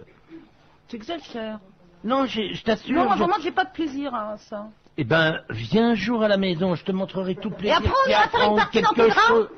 Speaker 7: T'exagères.
Speaker 6: Non, je t'assure.
Speaker 7: Non, moi, vraiment, j'ai pas de plaisir à ça.
Speaker 6: Eh ben, viens un jour à la maison, je te montrerai tout le plaisir.
Speaker 7: Et après, on
Speaker 6: qu'il y a
Speaker 7: ira
Speaker 6: à
Speaker 7: faire une
Speaker 6: prendre
Speaker 7: partie dans
Speaker 6: quelque
Speaker 7: tes draps.
Speaker 6: chose.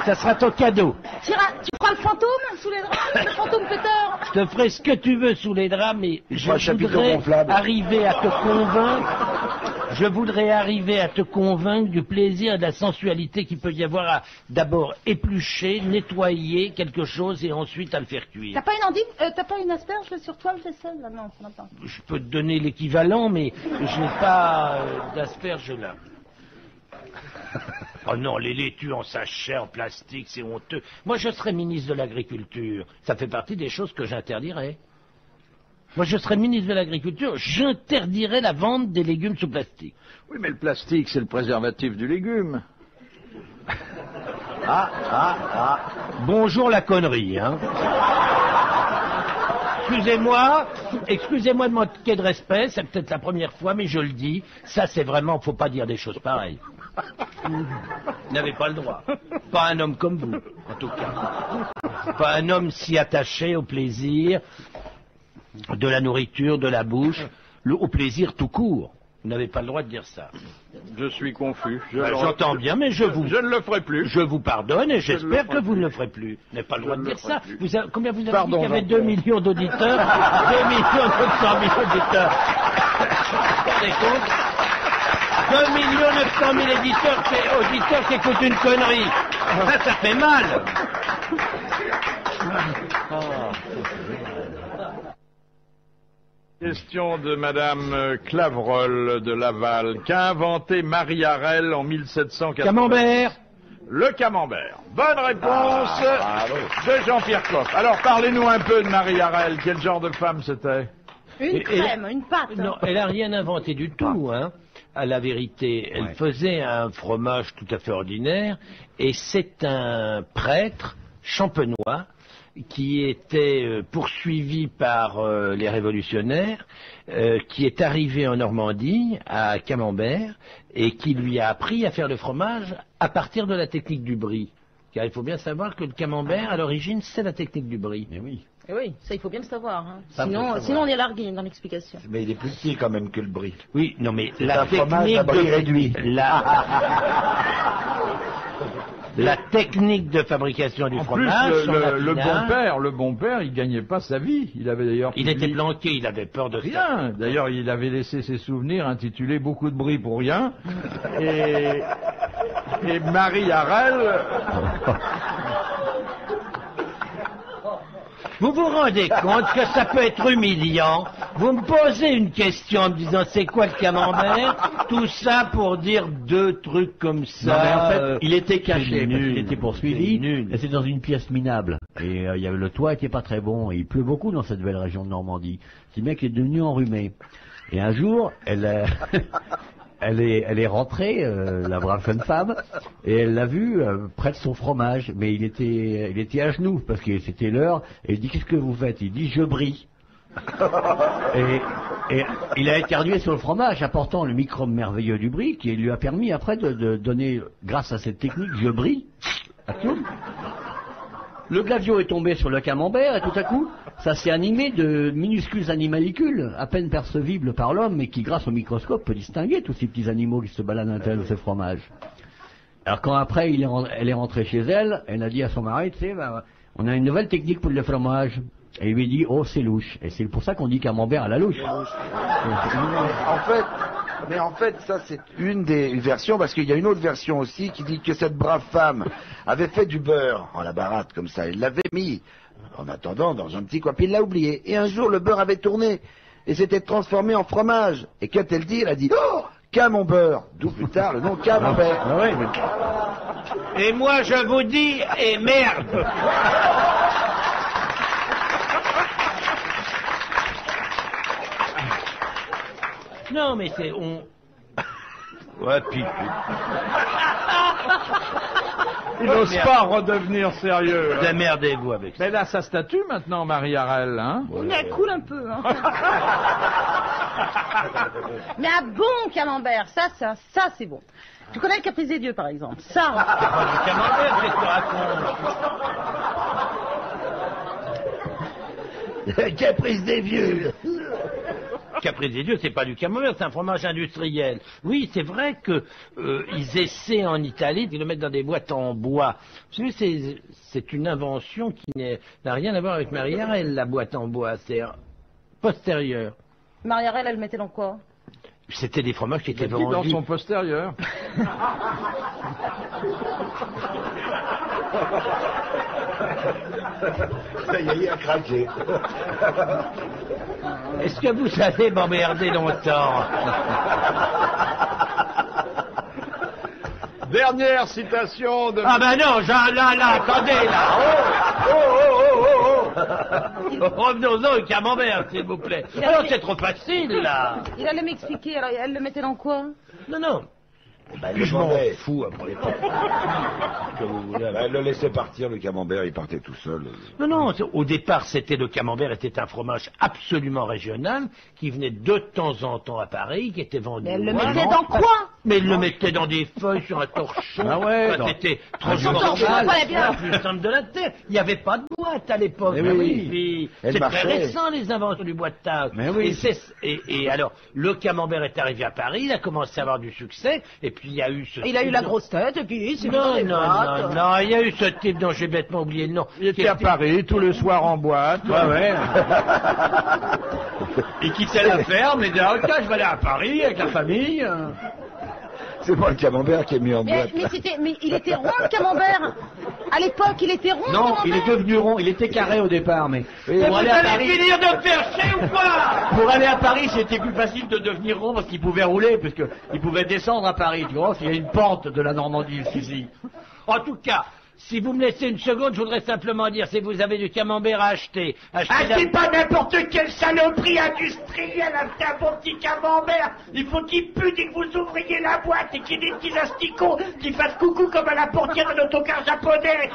Speaker 6: Ça sera ton cadeau.
Speaker 7: Tu feras le fantôme sous les draps, le fantôme péteur.
Speaker 6: Je te ferai ce que tu veux sous les draps, mais je
Speaker 10: fera un chapiteau
Speaker 6: voudrais
Speaker 10: gonflable.
Speaker 6: arriver à te convaincre. Je voudrais arriver à te convaincre du plaisir et de la sensualité qu'il peut y avoir à d'abord éplucher, nettoyer quelque chose et ensuite à le faire cuire.
Speaker 7: T'as pas une endive, t'as pas une asperge sur toi, le vaisselle là? Non, ça n'a pas.
Speaker 6: Je peux te donner l'équivalent, mais je n'ai pas d'asperges là. Oh non, les laitues en sachet, en plastique, c'est honteux. Moi, je serais ministre de l'Agriculture. Ça fait partie des choses que j'interdirais. Moi, je serais ministre de l'Agriculture, j'interdirais la vente des légumes sous plastique.
Speaker 2: Oui, mais le plastique, c'est le préservatif du légume.
Speaker 6: Bonjour la connerie, hein. Excusez-moi de manquer de respect, c'est peut-être la première fois, mais je le dis, ça c'est vraiment, faut pas dire des choses pareilles. Vous n'avez pas le droit. Pas un homme comme vous, en tout cas. Pas un homme si attaché au plaisir de la nourriture, de la bouche, au plaisir tout court. Vous n'avez pas le droit de dire ça.
Speaker 2: Je suis confus.
Speaker 6: J'entends bien, mais
Speaker 2: je ne le ferai plus.
Speaker 6: Je vous pardonne et j'espère que vous ne le ferez plus. Vous n'avez pas le droit de dire ça. Combien vous avez dit qu'il y avait 2 millions d'auditeurs 2 millions 900 000 auditeurs. Vous vous rendez compte 2 millions 900 000 auditeurs qui écoutent une connerie. Ça fait mal.
Speaker 2: Question de Madame Clavreul de Laval. Qu'a inventé Marie Harel en 1780?
Speaker 6: Camembert.
Speaker 2: Le camembert. Bonne réponse de Jean-Pierre Coff. Alors, parlez-nous un peu de Marie Harel. Quel genre de femme c'était?
Speaker 7: Une crème, une pâte.
Speaker 6: Non, elle n'a rien inventé du tout, hein. À la vérité, elle faisait un fromage tout à fait ordinaire, et c'est un prêtre champenois qui était poursuivi par les révolutionnaires, qui est arrivé en Normandie, à Camembert, et qui lui a appris à faire le fromage à partir de la technique du brie. Car il faut bien savoir que le camembert, à l'origine, c'est la technique du brie.
Speaker 5: Mais oui.
Speaker 7: Eh oui, ça il faut bien le savoir. Hein.
Speaker 5: Ça,
Speaker 7: Sinon on est largué dans l'explication.
Speaker 10: Mais il est plus petit quand même que le brie.
Speaker 6: Oui, non mais
Speaker 10: C'est
Speaker 6: la
Speaker 10: un fromage à
Speaker 6: technique
Speaker 10: brie réduit.
Speaker 6: La technique de fabrication du
Speaker 2: En plus,
Speaker 6: fromage,
Speaker 2: le bon-père, il gagnait pas sa vie. Il avait d'ailleurs...
Speaker 6: il était planqué, il avait peur de ça.
Speaker 2: Rien. D'ailleurs, il avait laissé ses souvenirs intitulés Beaucoup de brie pour rien. Et Marie Harel...
Speaker 6: Vous vous rendez compte que ça peut être humiliant? Vous me posez une question en me disant c'est quoi le camembert? Tout ça pour dire 2 trucs comme ça.
Speaker 5: Non, mais en fait, il était caché, parce
Speaker 6: nul.
Speaker 5: qu'il était poursuivi,
Speaker 6: C'est nul.
Speaker 5: et c'est dans une pièce minable. Et il y avait, le toit était pas très bon, et il pleut beaucoup dans cette belle région de Normandie. Ce mec est devenu enrhumé. Et un jour, elle est rentrée, la brave jeune femme, et elle l'a vu près de son fromage, mais il était à genoux, parce que c'était l'heure, et il dit, qu'est-ce que vous faites? Il dit, je brille. Et il a éternué sur le fromage, apportant le microbe merveilleux du brie, qui lui a permis après de donner, grâce à cette technique, je brille, à tout. Le glavio est tombé sur le camembert, et tout à coup, ça s'est animé de minuscules animalcules, à peine percevibles par l'homme, mais qui, grâce au microscope, peut distinguer tous ces petits animaux qui se baladent à l'intérieur de ce fromage. Alors quand après, elle est rentrée chez elle, elle a dit à son mari, tu sais, on a une nouvelle technique pour le fromage. Et il lui dit, oh, c'est louche. Et c'est pour ça qu'on dit camembert à la louche.
Speaker 10: En fait, ça c'est une des versions, parce qu'il y a une autre version aussi qui dit que cette brave femme avait fait du beurre en la baratte comme ça. Elle l'avait mis, en attendant, dans un petit coin, puis il l'a oublié. Et un jour, le beurre avait tourné et s'était transformé en fromage. Et qu'a-t-elle dit? Elle a dit, oh, camembert. D'où plus tard le nom camembert.
Speaker 5: Ah ouais,
Speaker 6: Et moi, je vous dis, et merde. Non, mais c'est... Ouais, puis...
Speaker 2: Il n'ose pas redevenir sérieux.
Speaker 6: Démerdez-vous avec ça.
Speaker 2: Mais là, ça statue maintenant, Marie-Arelle, hein?
Speaker 7: Mais elle coule un peu. Hein. Mais un bon camembert, ça c'est bon. Tu connais le Caprice des Dieux, par exemple? Ça.
Speaker 6: Le camembert, qu'est-ce que tu racontes?
Speaker 9: Caprice des vieux.
Speaker 6: Caprice des Dieux, c'est pas du camembert, c'est un fromage industriel. Oui, c'est vrai que ils essaient en Italie de le mettre dans des boîtes en bois. Vous savez, c'est une invention qui n'a rien à voir avec Marie-Arelle, la boîte en bois. C'est postérieur.
Speaker 7: Marie-Arelle, elle mettait dans quoi?
Speaker 6: C'était des fromages qui étaient vendus.
Speaker 2: Dans son postérieur.
Speaker 9: Ça y est, il a craqué.
Speaker 6: Est-ce que vous allez m'emmerder longtemps?
Speaker 2: Dernière citation de...
Speaker 6: Ah ben non, là, attendez, là. Revenons-en au camembert, s'il vous plaît. Alors, c'est trop facile, là.
Speaker 7: Il allait m'expliquer, alors elle le mettait dans quoi?
Speaker 6: Non.
Speaker 9: Ben,
Speaker 6: Je m'en fous après.
Speaker 9: Que vous voulez. Ben, le laissait partir, le camembert, il partait tout seul.
Speaker 6: Non, au départ, le camembert était un fromage absolument régional qui venait de temps en temps à Paris, qui était vendu.
Speaker 7: Mais elle le mettait dans quoi?
Speaker 6: Mais il le mettait dans des feuilles sur un torchon.
Speaker 5: Ah ouais,
Speaker 6: c'était plus simple de la terre. Il n'y avait pas de boîte à l'époque.
Speaker 5: Mais oui.
Speaker 6: C'est très récent, les inventions du bois de table.
Speaker 5: Mais oui.
Speaker 6: Et alors, le camembert est arrivé à Paris, il a commencé à avoir du succès, et puis il y a eu ce...
Speaker 7: Il a eu la grosse tête, et puis c'est
Speaker 6: Non, il y a eu ce type dont j'ai bêtement oublié le nom.
Speaker 2: Il était à Paris, tous les soirs en boîte.
Speaker 5: ouais. Il quittait la ferme, et dit, ah, tiens, je vais aller à Paris avec la famille.
Speaker 10: C'est pas le camembert qui est mis en boîte.
Speaker 7: Mais il était rond, le camembert. À l'époque, il était rond.
Speaker 5: Non,
Speaker 7: le
Speaker 5: il est devenu rond, il était carré au départ, mais...
Speaker 6: Mais vous allez finir de faire chier ou quoi?
Speaker 5: Pour aller à Paris, c'était plus facile de devenir rond parce qu'il pouvait rouler, parce qu'il pouvait descendre à Paris, tu vois, il y a une pente de la Normandie ici.
Speaker 6: En tout cas, si vous me laissez une seconde, je voudrais simplement dire, si vous avez du camembert à acheter...
Speaker 9: Achetez pas n'importe quelle saloperie industrielle, achetez un bon petit camembert. Il faut qu'il pue dès que vous ouvriez la boîte et qu'il y ait des petits asticots qui fassent coucou comme à la portière d'un autocar japonais.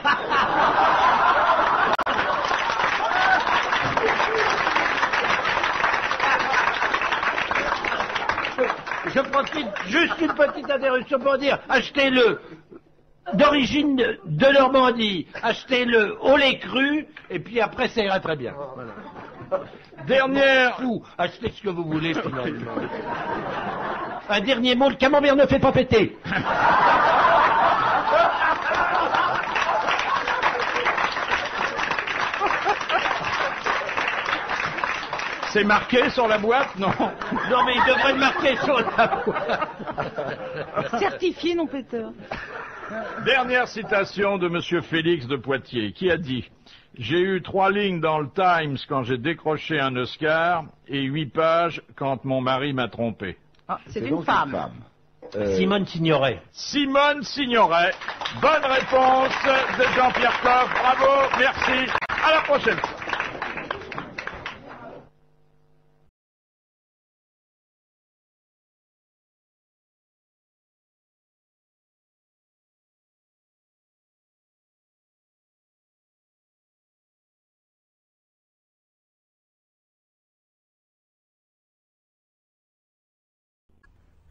Speaker 6: Je profite juste une petite interruption pour dire, achetez-le d'origine de Normandie, achetez-le au lait cru, et puis après ça ira très bien. Voilà.
Speaker 2: Dernière...
Speaker 6: Achetez ce que vous voulez finalement. Un dernier mot, le camembert ne fait pas péter.
Speaker 2: C'est marqué sur la boîte, non?
Speaker 6: Non, mais il devrait le marquer sur la boîte.
Speaker 7: Certifié non péteur.
Speaker 2: Dernière citation de Monsieur Félix de Poitiers, qui a dit « J'ai eu 3 lignes dans le Times quand j'ai décroché un Oscar et 8 pages quand mon mari m'a trompé. »
Speaker 7: Ah, c'est une femme.
Speaker 6: Simone Signoret.
Speaker 2: Simone Signoret. Bonne réponse de Jean-Pierre Coff. Bravo, merci. À la prochaine fois.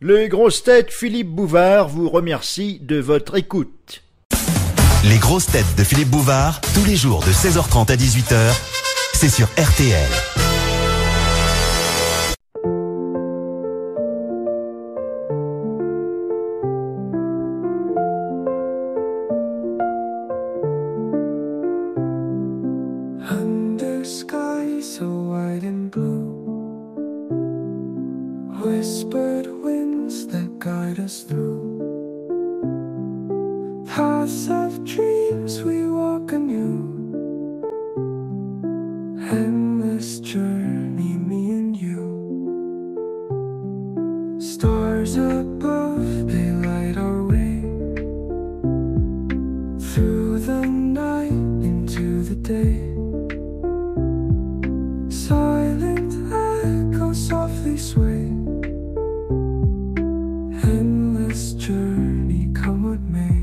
Speaker 1: Le grosse tête Philippe Bouvard vous remercie de votre écoute.
Speaker 11: Les grosses têtes de Philippe Bouvard, tous les jours de 16h30 à 18h, c'est sur RTL.
Speaker 12: Under sky us through paths of dreams we walk anew. Endless journey, me and you. Stars above, they light our way through the night into the day. Silent echoes softly sway. Endless journey, come what may.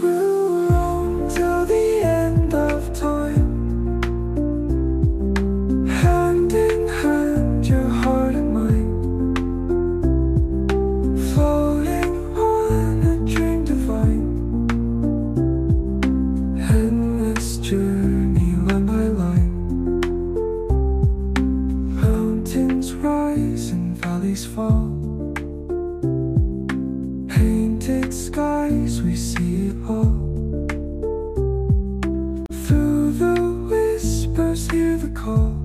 Speaker 12: We'll roam till the end of time. Hand in hand, your heart and mine, floating on a dream divine. Endless journey, line by line. Mountains rise and valleys fall. Painted skies, we see it all. Through the whispers, hear the call.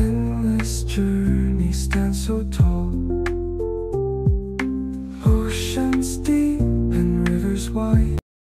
Speaker 12: Endless journey, stand so tall. Oceans deep.